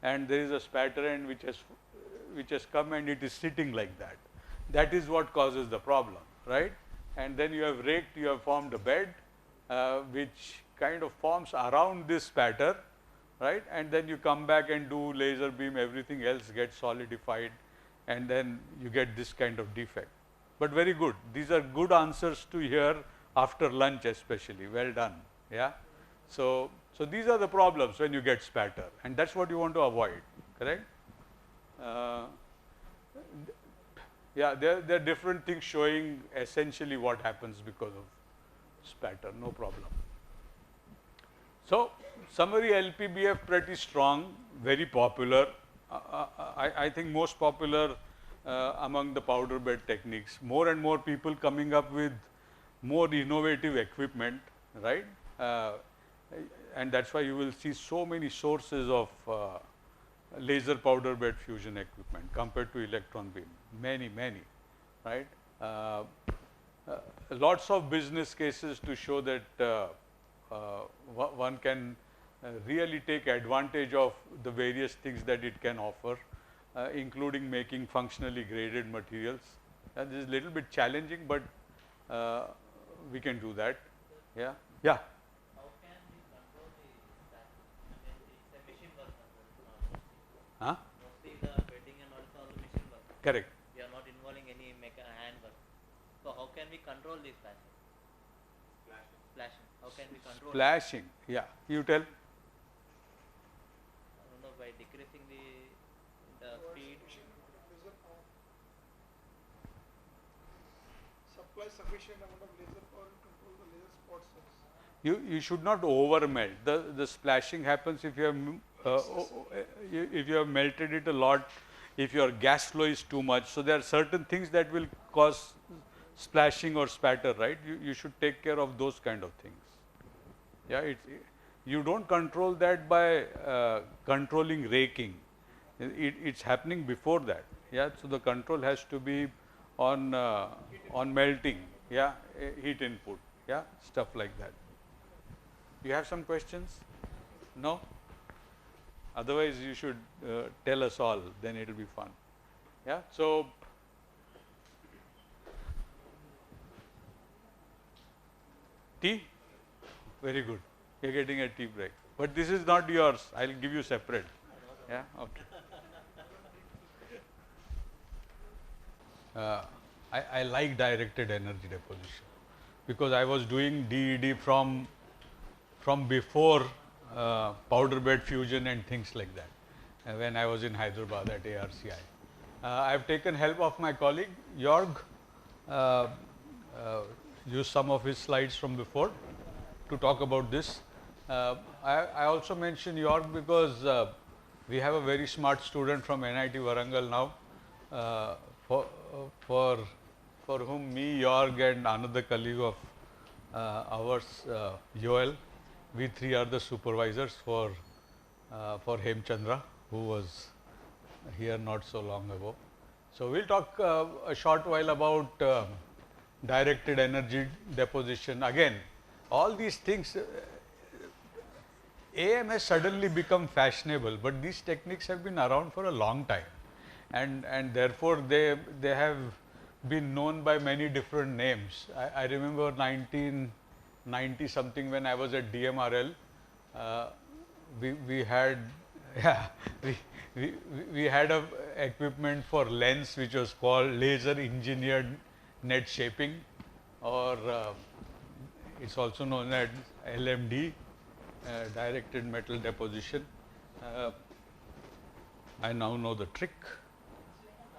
and there is a spatter and which has come and it is sitting like that. That is what causes the problem, right? And then you have raked, you have formed a bed which kind of forms around this spatter, right? And then you come back and do laser beam, everything else gets solidified, and then you get this kind of defect. But very good. These are good answers to hear after lunch especially. Well done. Yeah. So these are the problems when you get spatter, and that's what you want to avoid, correct? Yeah, there are different things showing essentially what happens because of spatter, no problem. So summary LPBF pretty strong, very popular. I think most popular among the powder bed techniques. More and more people coming up with more innovative equipment, right? And that's why you will see so many sources of laser powder bed fusion equipment compared to electron beam. Many, right? Lots of business cases to show that one can really take advantage of the various things that it can offer, including making functionally graded materials. This is a little bit challenging, but we can do that. Yeah. Yeah. How can we control the stack? I mean, it's a machine work mostly. Huh? Mostly the bedding and also all the machine Correct. We are not involving any hand work. So how can we control this flashing? Flashing. How can we control it? Flashing. Yeah. You tell. I don't know, by decreasing the speed. Supply sufficient amount of laser power to control the laser spot source. You should not over melt. The splashing happens if you have if you have melted it a lot, if your gas flow is too much. So there are certain things that will cause splashing or spatter, right? You should take care of those kind of things. Yeah, you don't control that by controlling raking. It's happening before that. Yeah, so the control has to be on melting. Yeah, heat input. Yeah, stuff like that. You have some questions? No? Otherwise, you should tell us all, then it will be fun. Yeah, so tea? Very good. You're getting a tea break. But this is not yours. I'll give you separate. Yeah, okay. I like directed energy deposition because I was doing DED from before powder bed fusion and things like that when I was in Hyderabad at ARCI. I have taken help of my colleague Jorg, used some of his slides from before to talk about this. I also mention Jorg because we have a very smart student from NIT Warangal now, for whom me, Jorg and another colleague of ours, Joel, we three are the supervisors for Hemchandra, who was here not so long ago. So we'll talk a short while about directed energy deposition. Again, all these things, AM has suddenly become fashionable, but these techniques have been around for a long time, and therefore they have been known by many different names. I remember 1990 something when I was at DMRL, we had we had a equipment for lens which was called laser engineered net shaping, or it's also known as LMD, directed metal deposition. I now know the trick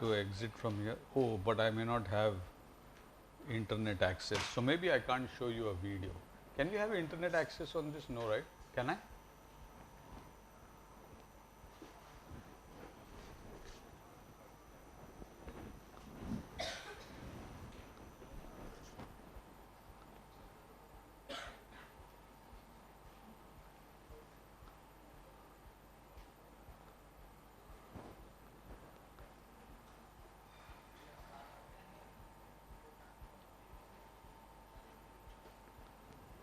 to exit from here. Oh, but I may not have internet access, so maybe I can't show you a video. Can we have internet access on this? No, right? Can I?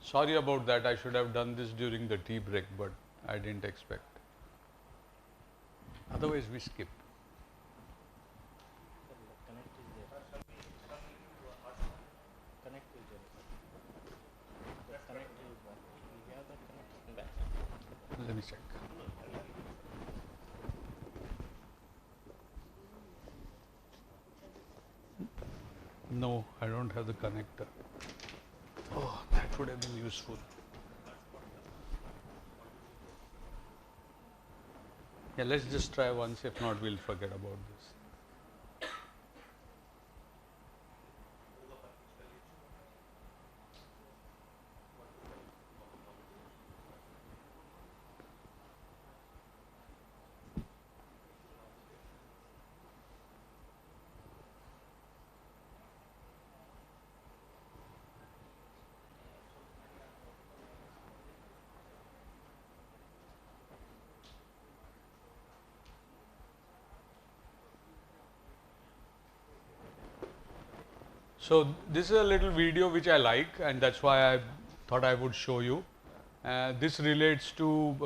Sorry about that. I should have done this during the tea break, but I didn't expect. Otherwise, we skip. Connect is there. Connect is there. The connect is one. We have that connection back. Let me check. No, I don't have the connector. Oh, that would have been useful. Yeah, let's just try once. If not, we'll forget about this. So this is a little video which I like, and that's why I thought I would show you. This relates to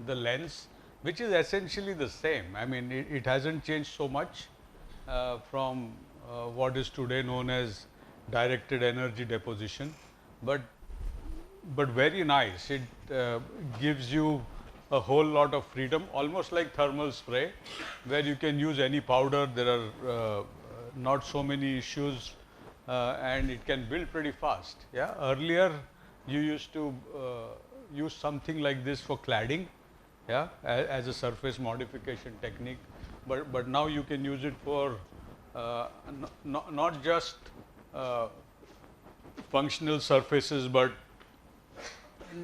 the lens, which is essentially the same. I mean, it hasn't changed so much from what is today known as directed energy deposition, but very nice. It gives you a whole lot of freedom, almost like thermal spray, where you can use any powder. There are not so many issues, and it can build pretty fast. Yeah, earlier you used to use something like this for cladding, yeah, as a surface modification technique. But now you can use it for not just functional surfaces, but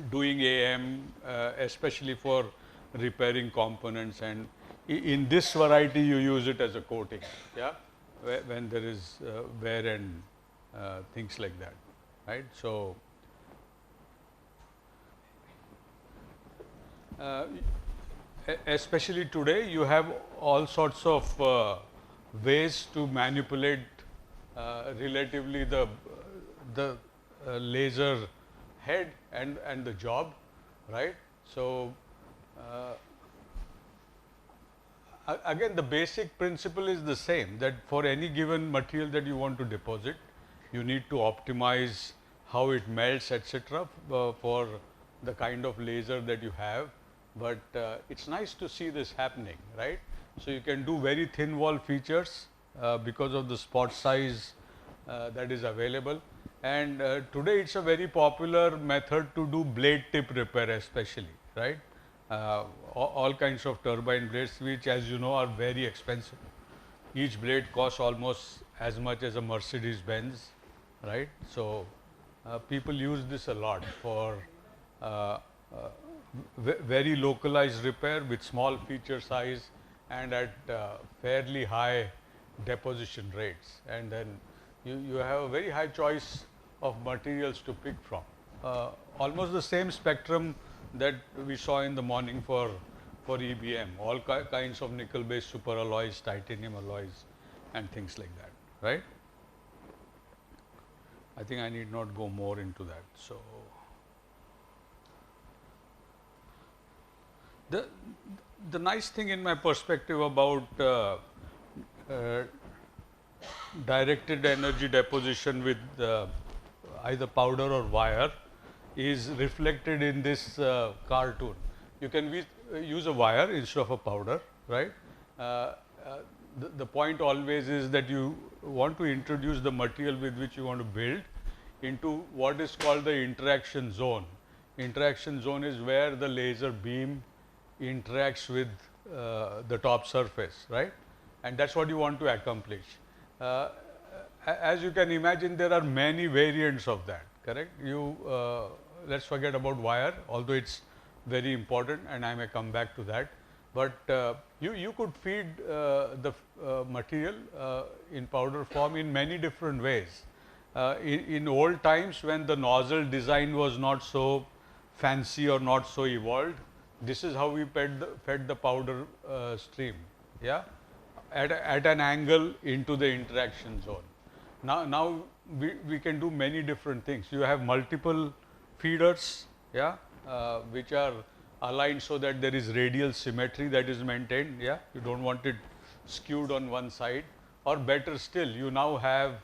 doing AM, especially for repairing components, and in this variety you use it as a coating, yeah, when there is wear and things like that, right? So especially today you have all sorts of ways to manipulate relatively the laser head and the job, right? So again, the basic principle is the same, that for any given material that you want to deposit, you need to optimize how it melts, etc., for the kind of laser that you have. But it's nice to see this happening, right? So you can do very thin wall features because of the spot size that is available. And today it's a very popular method to do blade tip repair, especially, right? All kinds of turbine blades, which, as you know, are very expensive. Each blade costs almost as much as a Mercedes Benz, right? So people use this a lot for very localized repair with small feature size and at fairly high deposition rates. And then you have a very high choice of materials to pick from. Almost the same spectrum that we saw in the morning for EBM, all kinds of nickel-based superalloys, titanium alloys, and things like that, right? I think I need not go more into that. So the nice thing in my perspective about directed energy deposition with either powder or wire is reflected in this cartoon. You can use a wire instead of a powder, right? The point always is that you want to introduce the material with which you want to build into what is called the interaction zone. Interaction zone is where the laser beam interacts with the top surface, right? And that's what you want to accomplish. As you can imagine, there are many variants of that, correct? Let's forget about wire, although it's very important, and I may come back to that. But you could feed the material in powder form in many different ways. In old times, when the nozzle design was not so fancy or not so evolved, this is how we fed the powder stream, yeah, at an angle into the interaction zone. Now we can do many different things. You have multiple feeders, yeah, which are aligned so that there is radial symmetry that is maintained, yeah. You don't want it skewed on one side, or better still, you now have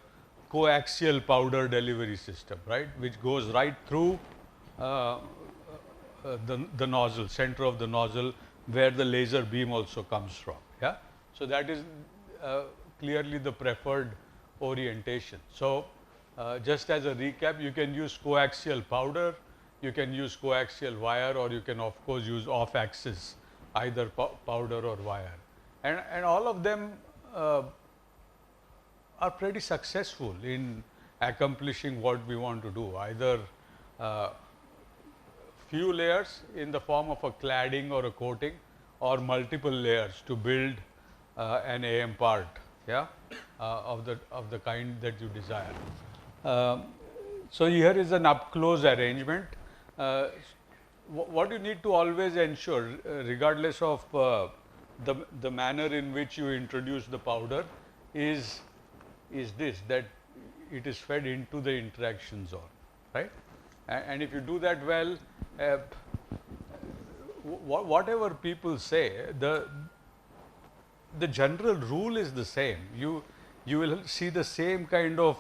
coaxial powder delivery system, right, which goes right through the nozzle, center of the nozzle, where the laser beam also comes from, yeah. So that is clearly the preferred orientation. So just as a recap, you can use coaxial powder, you can use coaxial wire, or you can of course use off axis, either powder or wire, and all of them are pretty successful in accomplishing what we want to do, either few layers in the form of a cladding or a coating, or multiple layers to build an AM part, yeah, of the kind that you desire. So here is an up close arrangement. What you need to always ensure, regardless of the manner in which you introduce the powder, is this, that it is fed into the interaction zone, right? And if you do that well, whatever people say, the general rule is the same. You will see the same kind of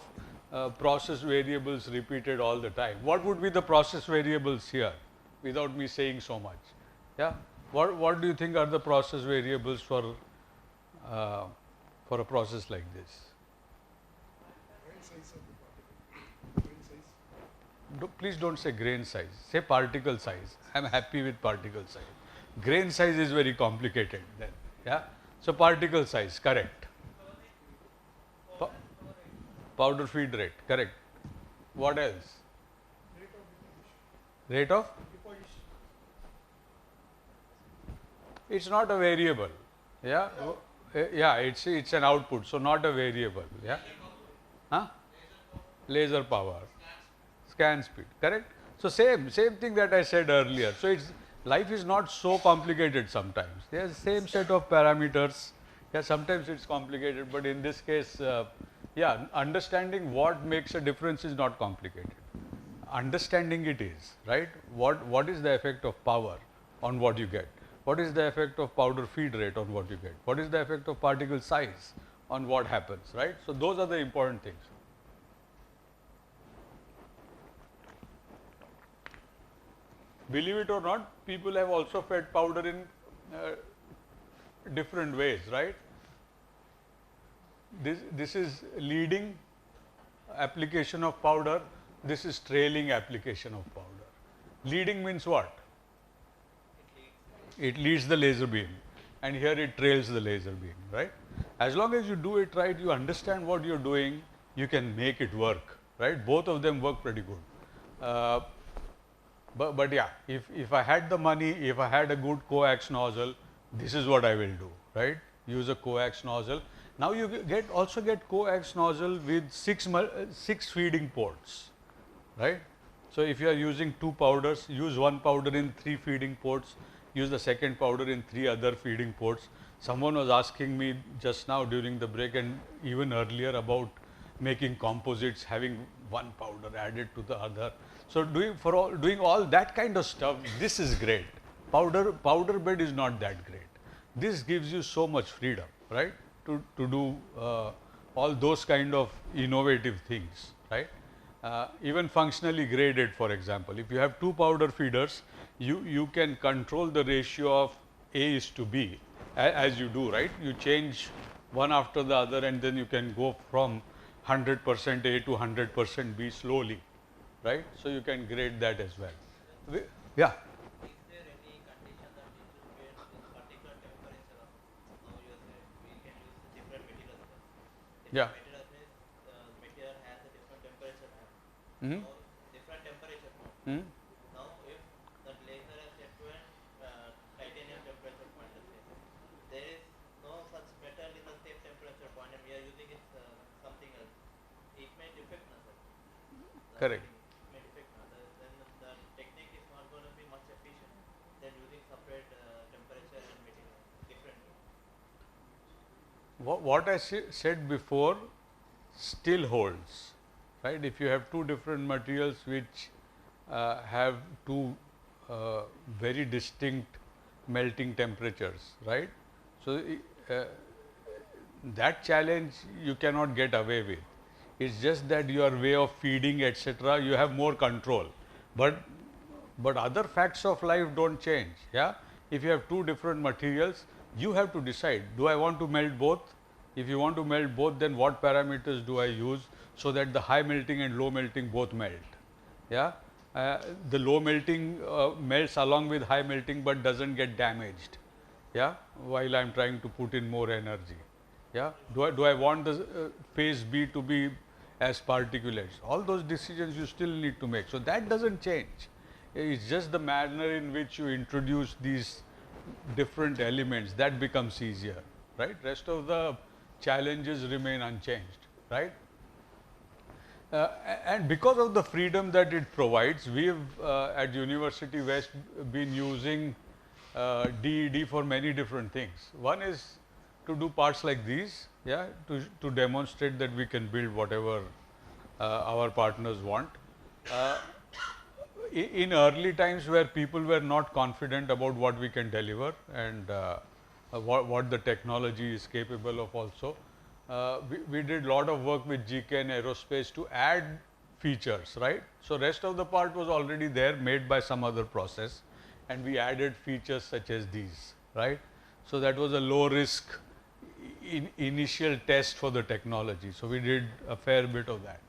process variables repeated all the time. What would be the process variables here, without me saying so much? Yeah, What do you think are the process variables uh, for a process like this? Grain size of the particle. Grain size. Please don't say grain size. Say particle size. I am happy with particle size. Grain size is very complicated then. Yeah. So particle size, correct. Pa- powder feed rate, correct. What else? Rate of deposition. Rate of? Deposition. It's not a variable. Yeah. Yeah. It's an output. So not a variable. Yeah. Huh? Laser power. Scan speed, correct? So same thing that I said earlier. So it's life is not so complicated sometimes. There's same set of parameters. Yeah, sometimes it's complicated, but in this case, yeah, understanding what makes a difference is not complicated. Understanding it is, right? What is the effect of power on what you get? What is the effect of powder feed rate on what you get? What is the effect of particle size on what happens, right? So those are the important things. Believe it or not, people have also fed powder in different ways, right? This is leading application of powder. This is trailing application of powder. Leading means what? It leads the laser beam, and here it trails the laser beam, right? As long as you do it right, you understand what you're doing, you can make it work, right? Both of them work pretty good. But yeah, if I had the money, if I had a good coax nozzle, this is what I will do, right? Use a coax nozzle. Now you also get coax nozzle with six feeding ports, right? So if you are using 2 powders, use 1 powder in 3 feeding ports, use the second powder in 3 other feeding ports. Someone was asking me just now during the break and even earlier about making composites, having 1 powder added to the other. So doing all that kind of stuff, this is great. Powder bed is not that great. This gives you so much freedom, right? To do all those kind of innovative things, right? Even functionally graded, for example, if you have 2 powder feeders, you can control the ratio of A is to B as you do, right? You change one after the other, and then you can go from 100% A to 100% B slowly, right? So you can grade that as well. Yeah. Is there any condition that it should be at this particular temperature of now you say we can use different materials there. Yeah. Different materials means material has a different temperature now. Hmm. Now, different temperature now. Hmm. Now if that laser is set to an titanium temperature point, let's say, there is no such metal in the same temperature point and we are using it something else. It may defect now, sir. Correct. May defect now. Then the technique is not going to be much efficient than using separate temperature and material differently. What I said before still holds, right? If you have 2 different materials which have 2 very distinct melting temperatures, right? So that challenge you cannot get away with. It's just that your way of feeding, etc., you have more control. But other facts of life don't change. Yeah, if you have 2 different materials, you have to decide: do I want to melt both? If you want to melt both, then what parameters do I use so that the high melting and low melting both melt? Yeah, the low melting melts along with high melting, but doesn't get damaged. Yeah, while I am trying to put in more energy. Yeah, do I want the phase B to be as particulates? All those decisions you still need to make. So that doesn't change. It's just the manner in which you introduce these different elements that becomes easier, right? Rest of the challenges remain unchanged, right? And because of the freedom that it provides, we've at University West been using DED for many different things. One is to do parts like these, yeah, to demonstrate that we can build whatever our partners want. In early times where people were not confident about what we can deliver and what the technology is capable of also, we did lot of work with GK and Aerospace to add features, right? So rest of the part was already there, made by some other process, and we added features such as these, right? So that was a low risk initial test for the technology. So we did a fair bit of that,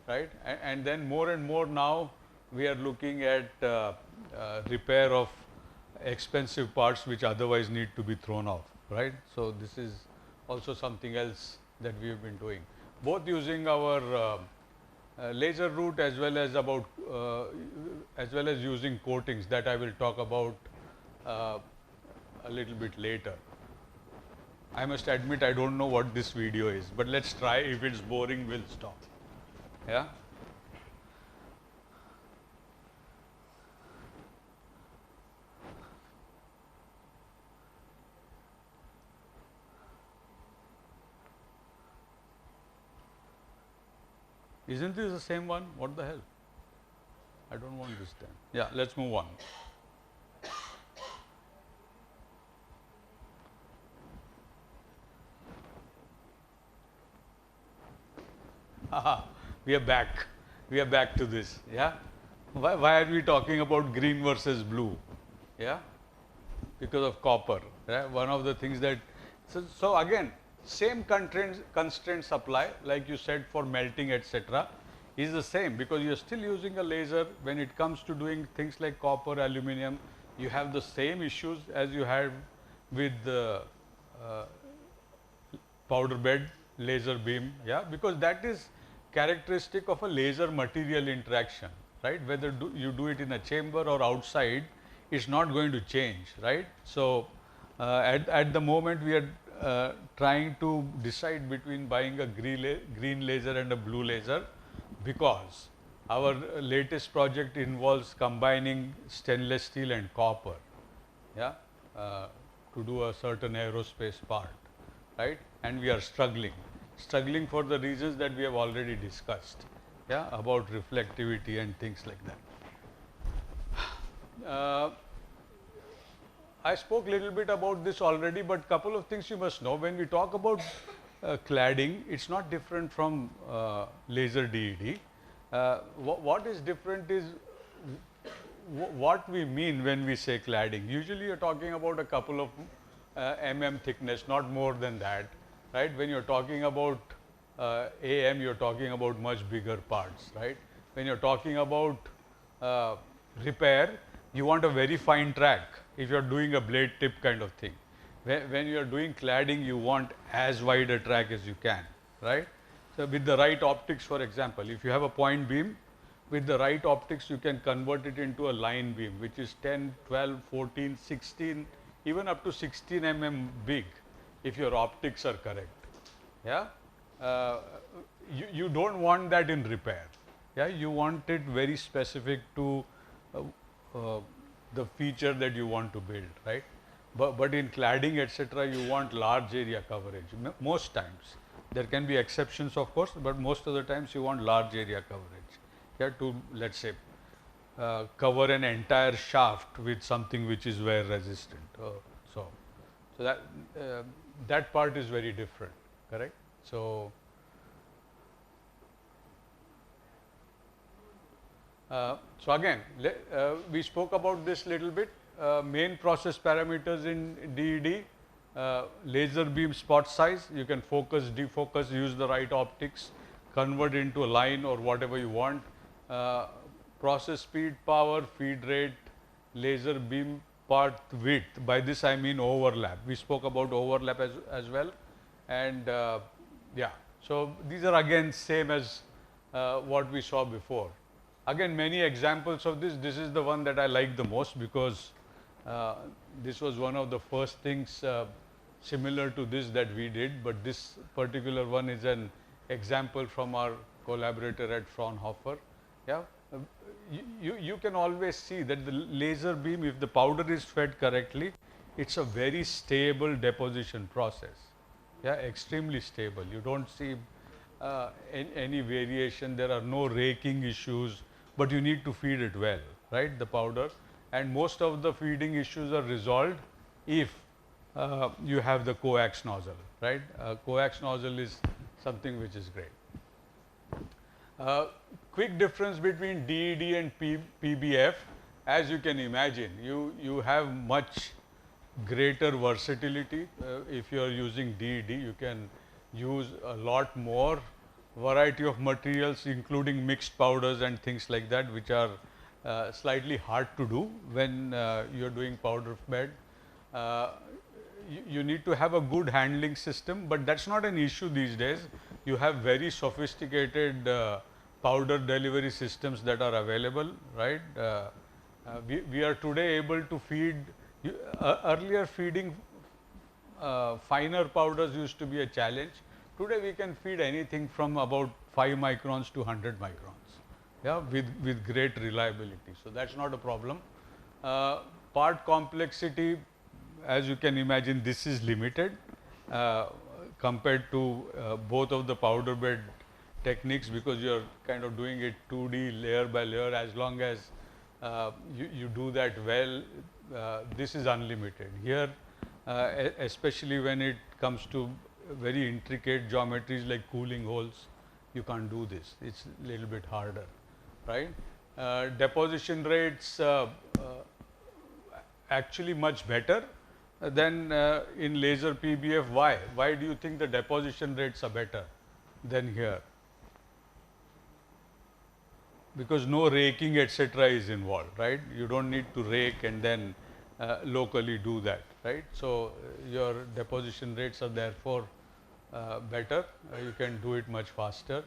right? And then more and more now we are looking at repair of expensive parts which otherwise need to be thrown off, right? So this is also something else that we have been doing, both using our laser route as well as using coatings that I will talk about a little bit later. I must admit I don't know what this video is, but let's try. If it's boring, we'll stop. Yeah. Isn't this the same one? What the hell? I don't want this then. Yeah, let's move on. We are back. We are back to this. Yeah. Why are we talking about green versus blue? Yeah. Because of copper. Right? One of the things that so again, same constraints apply, like you said, for melting, etc. is the same, because you are still using a laser. When it comes to doing things like copper, aluminum, you have the same issues as you had with the powder bed laser beam, yeah, because that is characteristic of a laser material interaction, right? Whether you do it in a chamber or outside, it's not going to change, right? So at the moment we are trying to decide between buying a green laser and a blue laser, because our latest project involves combining stainless steel and copper, yeah, to do a certain aerospace part, right? And we are struggling for the reasons that we have already discussed, yeah, about reflectivity and things like that. I spoke a little bit about this already, but couple of things you must know. When we talk about cladding, it's not different from laser DED. What is different is what we mean when we say cladding. Usually you're talking about a couple of mm thickness, not more than that, right? When you're talking about AM, you're talking about much bigger parts, right? When you're talking about repair, you want a very fine track if you're doing a blade tip kind of thing. When you're doing cladding, you want as wide a track as you can, right? So with the right optics, for example, if you have a point beam, with the right optics, you can convert it into a line beam, which is 10, 12, 14, 16, even up to 16 mm big, if your optics are correct. Yeah, you don't want that in repair. Yeah, you want it very specific to the feature that you want to build, right? But in cladding, etc., you want large area coverage. Most times, there can be exceptions, of course, but most of the times you want large area coverage. Yeah, to, let's say, cover an entire shaft with something which is wear resistant. So that part is very different, correct? So again, we spoke about this little bit. Main process parameters in DED, laser beam spot size. You can focus, defocus, use the right optics, convert into a line or whatever you want. Process speed, power, feed rate, laser beam part width. By this I mean overlap. We spoke about overlap as well. And yeah, so these are again same as what we saw before. Again, many examples of this. This is the one that I like the most, because this was one of the first things similar to this that we did, but this particular one is an example from our collaborator at Fraunhofer. Yeah, you can always see that the laser beam, if the powder is fed correctly, it's a very stable deposition process. Yeah, extremely stable. You don't see any variation. There are no raking issues, but you need to feed it well, right? The powder, and most of the feeding issues are resolved if you have the coax nozzle, right? Coax nozzle is something which is great. Quick difference between DED and PBF. as you can imagine, you have much greater versatility. If you are using DED, you can use a lot more variety of materials, including mixed powders and things like that, which are slightly hard to do when you are doing powder bed. Uh, you need to have a good handling system, but that's not an issue these days. You have very sophisticated powder delivery systems that are available, right? We are today able to feed, earlier feeding finer powders used to be a challenge. Today we can feed anything from about 5 microns to 100 microns, yeah, with great reliability. So that's not a problem. Part complexity, as you can imagine, this is limited compared to both of the powder bed techniques, because you are kind of doing it 2D layer by layer. As long as you do that well, this is unlimited. Here, especially when it comes to very intricate geometries like cooling holes, you can't do this. It's a little bit harder, right? Deposition rates actually much better than in laser PBF. Why? Why do you think the deposition rates are better than here? Because no raking etc. is involved, right? You don't need to rake and then locally do that, right? So your deposition rates are therefore better. You can do it much faster.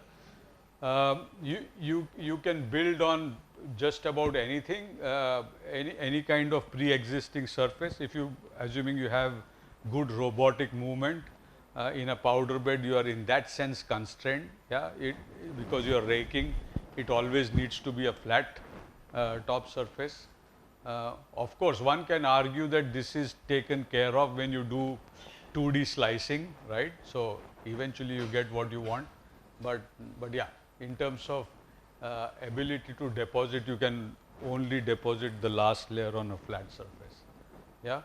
You can build on just about anything, any kind of pre-existing surface. If you, assuming you have good robotic movement in a powder bed, you are in that sense constrained, yeah, because you are raking, it always needs to be a flat top surface. Of course, one can argue that this is taken care of when you do 2D slicing, right? So eventually you get what you want, but yeah, in terms of ability to deposit, you can only deposit the last layer on a flat surface. Yeah,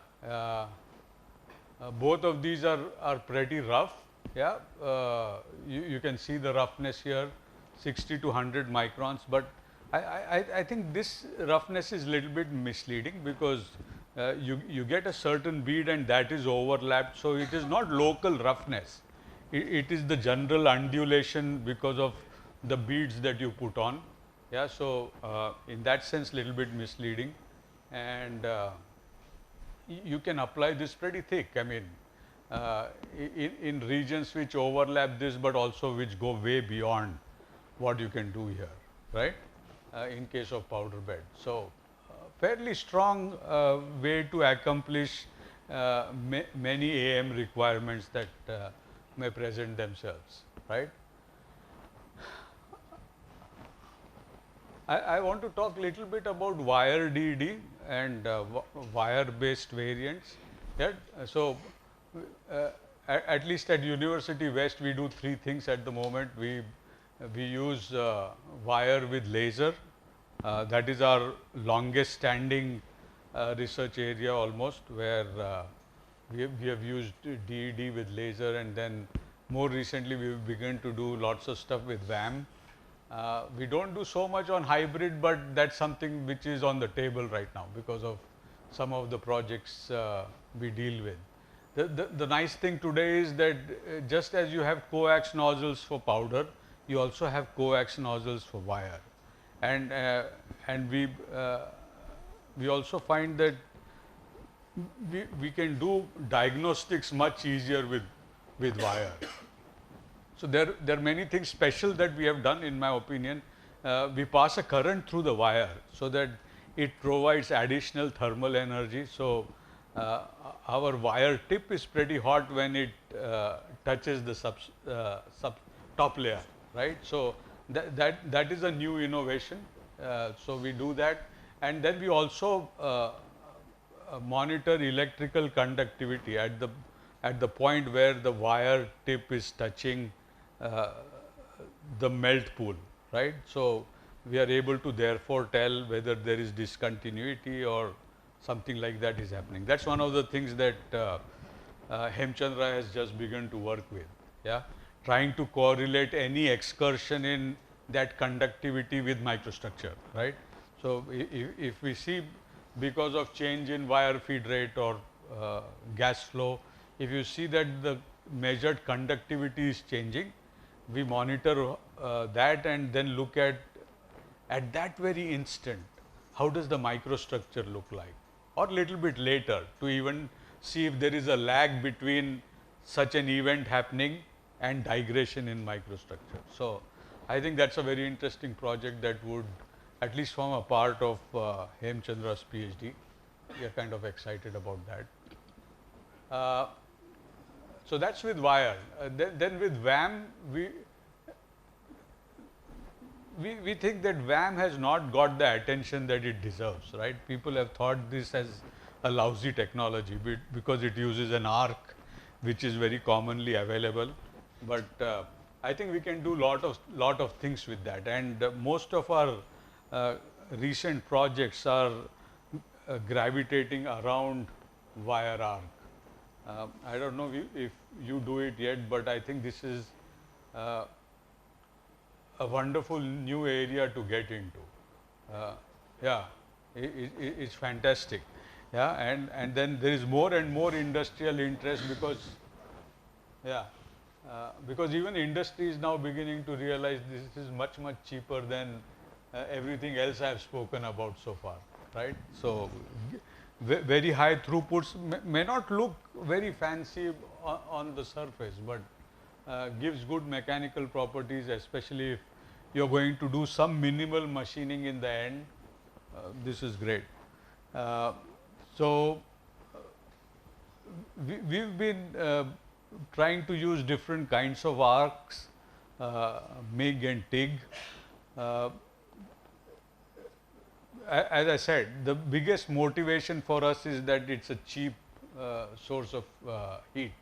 both of these are pretty rough. Yeah, you can see the roughness here, 60 to 100 microns, but I think this roughness is little bit misleading, because you get a certain bead and that is overlapped, so it is not local roughness. It is the general undulation because of the beads that you put on. Yeah, so in that sense, little bit misleading, and you can apply this pretty thick. I mean, in regions which overlap this, but also which go way beyond what you can do here, right? In case of powder bed. So fairly strong way to accomplish many AM requirements that may present themselves, right? I want to talk a little bit about wire DD and wire based variants. Yeah? So at least at University West, we do 3 things at the moment. We use wire with laser. That is our longest standing research area almost, where we have used DED with laser, and then more recently we have begun to do lots of stuff with VAM. We don't do so much on hybrid, but that's something which is on the table right now because of some of the projects we deal with. The nice thing today is that just as you have coax nozzles for powder, you also have coax nozzles for wire, and we also find that we can do diagnostics much easier with wire. So there are many things special that we have done, in my opinion. We pass a current through the wire so that it provides additional thermal energy. So our wire tip is pretty hot when it touches the top layer, right? So that is a new innovation. So we do that, and then we also monitor electrical conductivity at the point where the wire tip is touching the melt pool, right? So we are able to therefore tell whether there is discontinuity or something like that is happening. That's one of the things that Hemchandra has just begun to work with, yeah, trying to correlate any excursion in that conductivity with microstructure, right? So, if we see because of change in wire feed rate or gas flow, if you see that the measured conductivity is changing, we monitor that and then look at that very instant, how does the microstructure look like, or little bit later to even see if there is a lag between such an event happening and digression in microstructure. So, I think that is a very interesting project that would at least form a part of Hemchandra's PhD. We are kind of excited about that. So, that is with wire. Then with VAM, we think that VAM has not got the attention that it deserves, right? People have thought this as a lousy technology because it uses an arc which is very commonly available, but I think we can do lot of things with that, and most of our recent projects are gravitating around wire arc. I don't know if you do it yet, but I think this is a wonderful new area to get into. Yeah, it's fantastic. Yeah, and then there is more and more industrial interest because, yeah, because even industry is now beginning to realize this is much cheaper than everything else I have spoken about so far, right? So, very high throughputs may not look very fancy on the surface, but gives good mechanical properties, especially if you are going to do some minimal machining in the end. This is great. So, we have been trying to use different kinds of arcs, MIG and TIG. As I said, the biggest motivation for us is that it is a cheap source of heat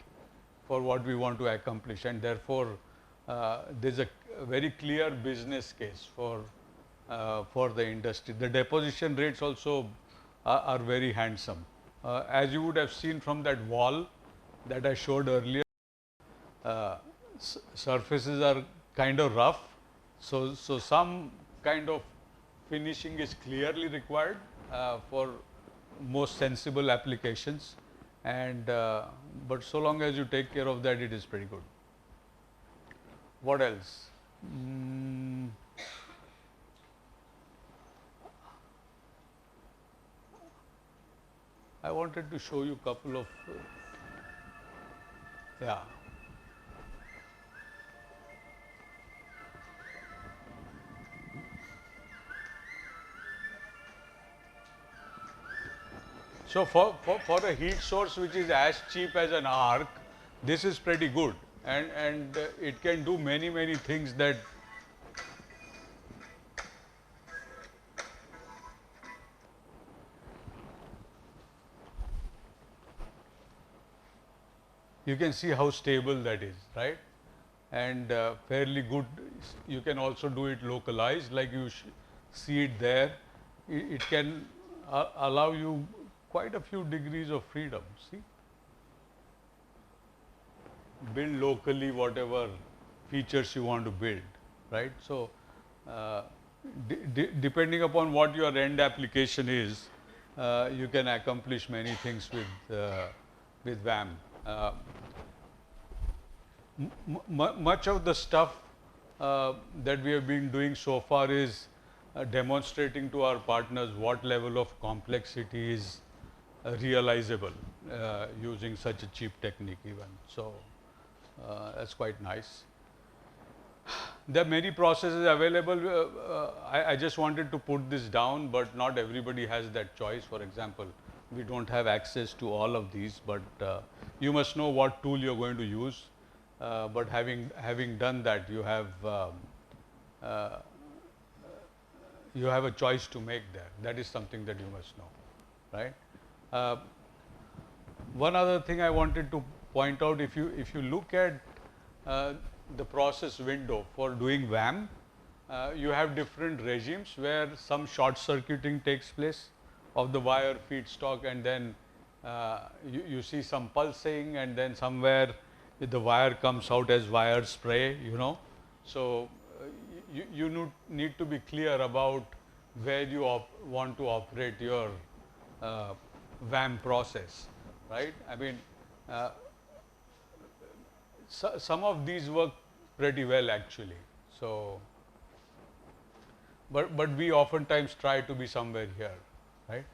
for what we want to accomplish, and therefore, there is a very clear business case for the industry. The deposition rates also are very handsome. As you would have seen from that wall that I showed earlier, surfaces are kind of rough. So, some kind of finishing is clearly required for most sensible applications, and but so long as you take care of that, it is pretty good. What else? I wanted to show you couple of yeah. So, for a heat source which is as cheap as an arc, this is pretty good, and it can do many things that you can see how stable that is, right? And fairly good. You can also do it localized, like you see it there. It can allow you quite a few degrees of freedom. See, build locally whatever features you want to build, right? So, depending upon what your end application is, you can accomplish many things with VAM. Much of the stuff that we have been doing so far is demonstrating to our partners what level of complexity is realizable using such a cheap technique even. So, that is quite nice. There are many processes available. I just wanted to put this down, but not everybody has that choice. For example, we do not have access to all of these, but you must know what tool you are going to use. But having done that, you have a choice to make there. That is something that you must know, right? One other thing I wanted to point out, if you look at the process window for doing VAM, you have different regimes where some short circuiting takes place of the wire feedstock, and then you see some pulsing, and then somewhere the wire comes out as wire spray, you know. So, you need to be clear about where you want to operate your VAM process, right? I mean, uh, some of these work pretty well actually. So, but we oftentimes try to be somewhere here, right?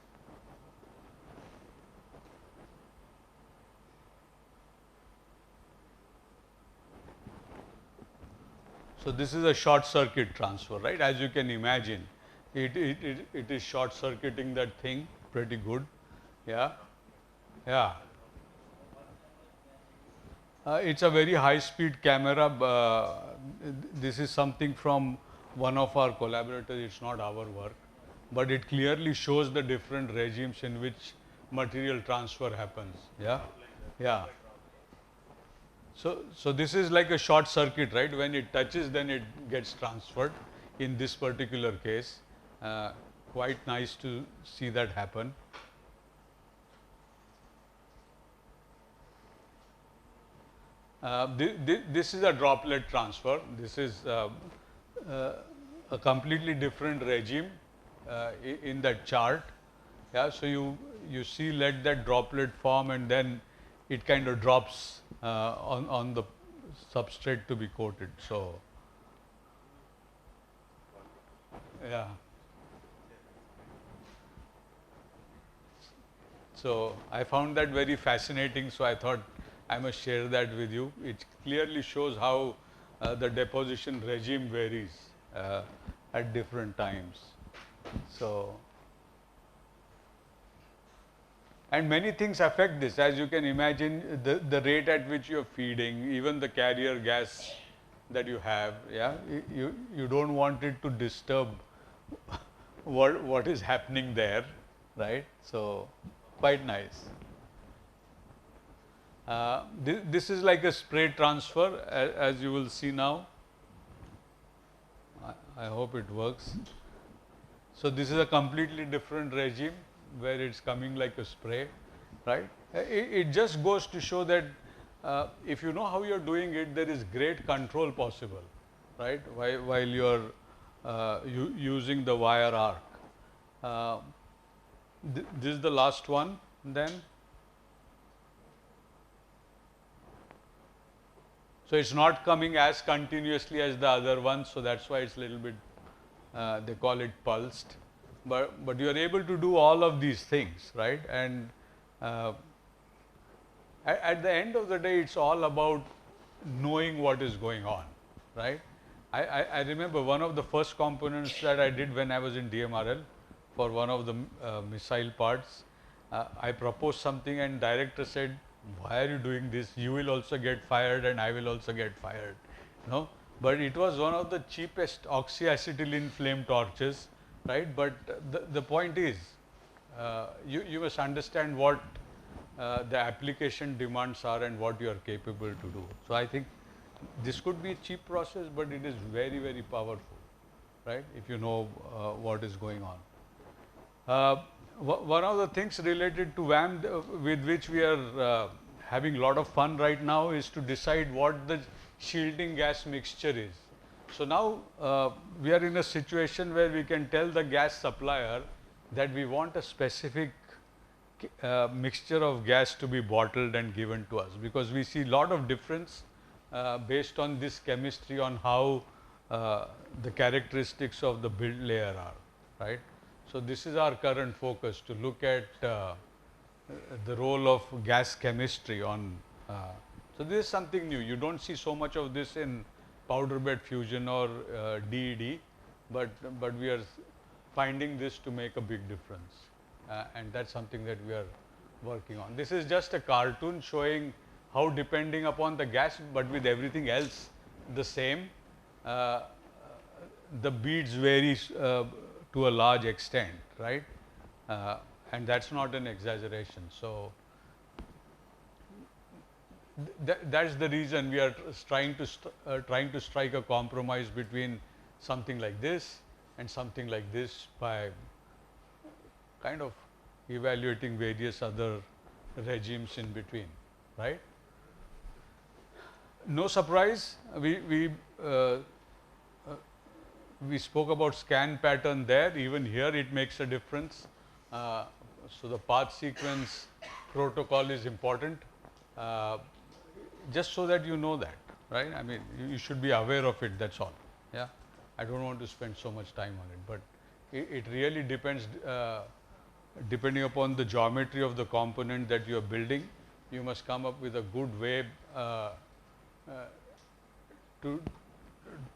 So this is a short circuit transfer, right? As you can imagine, it is short circuiting that thing pretty good. Yeah, yeah. It's a very high speed camera. This is something from one of our collaborators. It's not our work, but it clearly shows the different regimes in which material transfer happens. Yeah, yeah. So this is like a short circuit, right? When it touches, then it gets transferred. In this particular case, uh, quite nice to see that happen. This is a droplet transfer. This is uh, a completely different regime in that chart. Yeah, so you see, let that droplet form, and then it kind of drops on the substrate to be coated. So, yeah. So I found that very fascinating. So I thought I must share that with you. It clearly shows how the deposition regime varies at different times. So, and many things affect this. As you can imagine, the rate at which you're feeding, even the carrier gas that you have, yeah, you don't want it to disturb what is happening there, right? So, quite nice. This is like a spray transfer, as you will see now. I hope it works. So this is a completely different regime where it's coming like a spray, right? It just goes to show that if you know how you're doing it, there is great control possible, right? While you're using the wire arc. This is the last one then. So it's not coming as continuously as the other one, so that's why it's a little bit, they call it pulsed. But you are able to do all of these things, right? And at the end of the day, it's all about knowing what is going on, right? I remember one of the first components that I did when I was in DMRL for one of the missile parts. I proposed something and director said, "Why are you doing this? You will also get fired and I will also get fired." No, but it was one of the cheapest oxyacetylene flame torches, right? But the point is, you must understand what the application demands are and what you are capable to do. So I think this could be a cheap process, but it is very, very powerful, right? If you know what is going on. One of the things related to VAM with which we are having a lot of fun right now is to decide what the shielding gas mixture is. So now we are in a situation where we can tell the gas supplier that we want a specific mixture of gas to be bottled and given to us, because we see a lot of difference based on this chemistry on how the characteristics of the build layer are, right? So this is our current focus, to look at the role of gas chemistry on. So this is something new. You don't see so much of this in powder bed fusion or DED, but we are finding this to make a big difference, and that's something that we are working on. This is just a cartoon showing how, depending upon the gas, but with everything else the same, the beads vary to a large extent, right? And that's not an exaggeration. So that's the reason we are trying to strike a compromise between something like this and something like this by kind of evaluating various other regimes in between, right? No surprise, we we spoke about scan pattern there. Even here it makes a difference. So the path sequence protocol is important, just so that you know that, right? I mean, you should be aware of it, that's all. Yeah, I don't want to spend so much time on it, but it really depends, depending upon the geometry of the component that you are building, you must come up with a good way to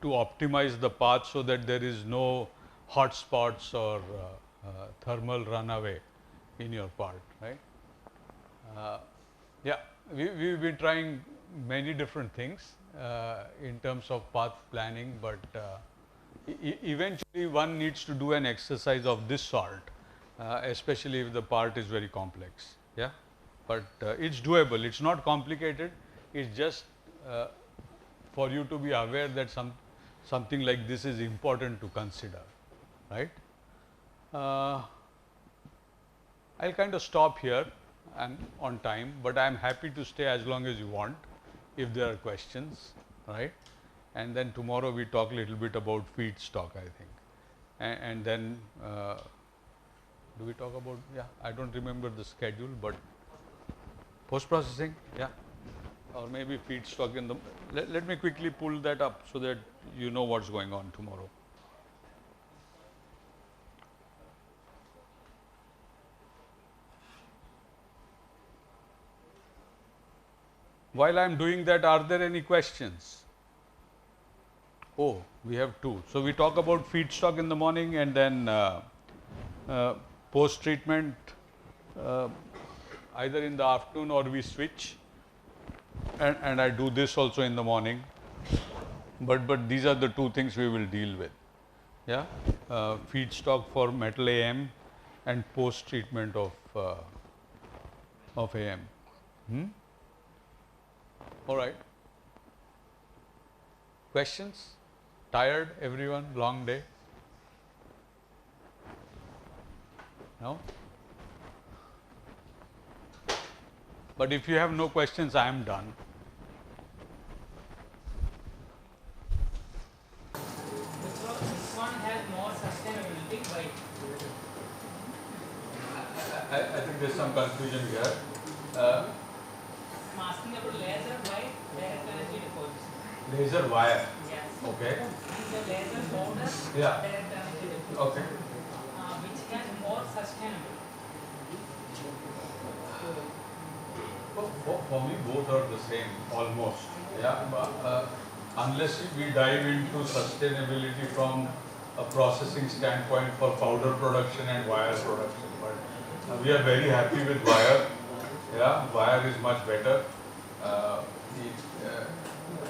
optimize the path so that there is no hot spots or thermal runaway in your part, right? Yeah, we've been trying many different things in terms of path planning, but eventually one needs to do an exercise of this sort, especially if the part is very complex. Yeah, but it's doable. It's not complicated. It's just for you to be aware that something like this is important to consider, right? I'll kind of stop here. I'm on time, but I'm happy to stay as long as you want if there are questions, right? And then tomorrow we talk a little bit about feedstock, I think. And then, do we talk about, yeah, I don't remember the schedule, but post-processing, yeah, or maybe feedstock in the, let me quickly pull that up so that you know what's going on tomorrow. While I am doing that, are there any questions? Oh, we have two. So we talk about feedstock in the morning, and then post-treatment either in the afternoon or we switch. And I do this also in the morning. But these are the two things we will deal with. Yeah, feedstock for metal AM and post-treatment of AM. All right. Questions? Tired, everyone? Long day? No? But if you have no questions, I am done. This one has more sustainability, right? I think there's some confusion here. I'm asking about laser white direct energy deposition. Laser wire. Yes. Okay. And the laser powder Yeah. direct energy deposition. Okay. Which has more sustainable. For me, both are the same, almost. Yeah. Unless we dive into sustainability from a processing standpoint for powder production and wire production, but we are very happy with wire. Yeah, wire is much better.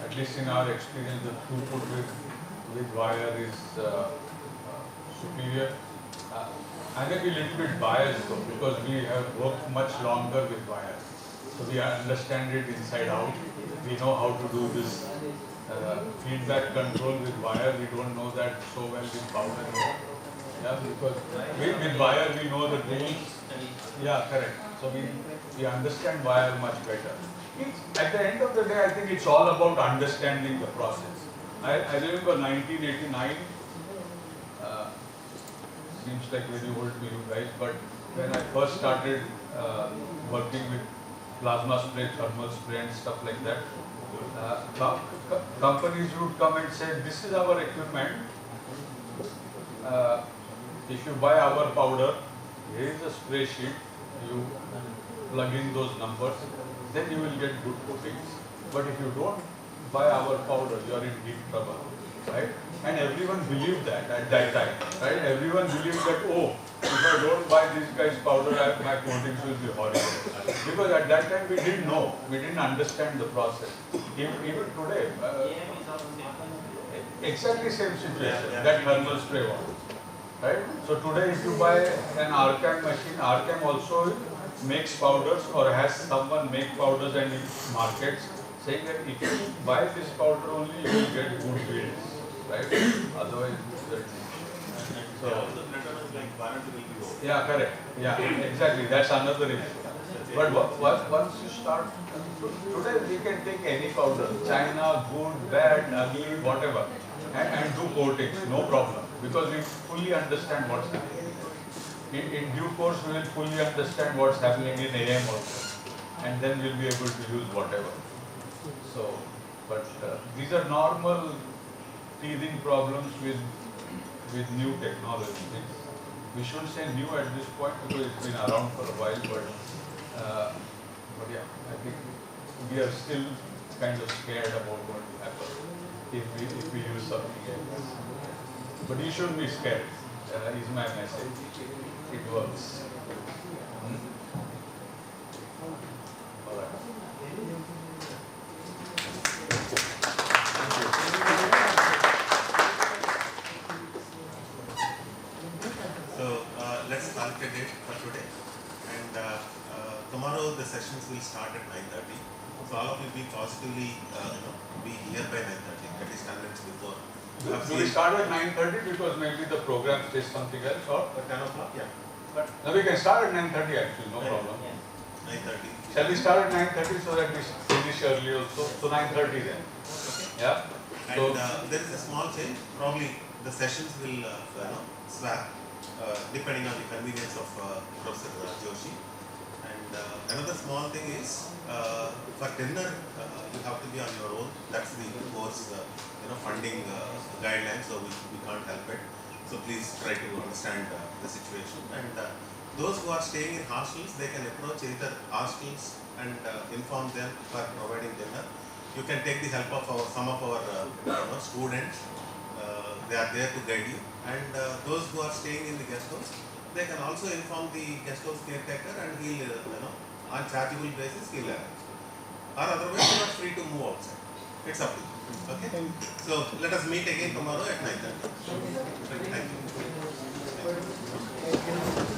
At least in our experience, the throughput with wire is superior. I may be a little bit biased though, because we have worked much longer with wire. So we understand it inside out. We know how to do this feedback control with wire. We don't know that so well with powder. Yeah, because with wire we know the rules. Yeah, correct. So we understand wire much better. At the end of the day, I think it's all about understanding the process. I remember 1989, seems like very old to you guys, but when I first started working with plasma spray, thermal spray and stuff like that, companies would come and say, this is our equipment. If you buy our powder, here is a spray sheet, you plug in those numbers, then you will get good coatings. But if you don't buy our powder, you are in deep trouble, right? And everyone believed that at that time, right? Everyone believed that, oh, if I don't buy this guy's powder, my coatings will be horrible. Because at that time we didn't know, we didn't understand the process. Even today, exactly same situation, that thermal spray one, right? So today if you buy an Arcam machine, Arcam also makes powders or has someone make powders and it markets, saying that if you buy this powder only, you will get good yields, right? Otherwise, so, yeah, correct. Yeah, exactly. That's another issue. But once you start, today we can take any powder, China, good, bad, ugly, whatever, and do coatings, no problem, because we fully understand what's happening. In due course, we will fully understand what's happening in AM also, and then we'll be able to use whatever. So, but these are normal teething problems with new technology. We shouldn't say new at this point because it's been around for a while, but yeah, I think we are still kind of scared about what will happen if we use something else. But you shouldn't be scared, is my message. It works. All right. So let's calculate it for today, and tomorrow the sessions will start at 9:30. So all of you be positively, be here by 9:30, at least 10 minutes before. Do we start at 9:30 because maybe the program says something else, or? At 10 o'clock, yeah. But No, we can start at 9:30 actually, no problem. 9:30. Shall we start at 9:30 so that we finish early also? So 9:30 then. Yeah. And So there is a small change. Probably the sessions will swap depending on the convenience of Professor Joshi. And another small thing is for dinner you have to be on your own. That's the course funding guidelines, so we can't help it. So please try to understand the situation. And those who are staying in hostels, they can approach either hostels and inform them for providing dinner. You can take the help of some of our students. They are there to guide you. And those who are staying in the guest house, they can also inform the guest house caretaker, and he'll on chargeable basis he'll arrange. Or otherwise you are free to move outside. It's up to you. Okay? So let us meet again tomorrow at 9:30. Thank you.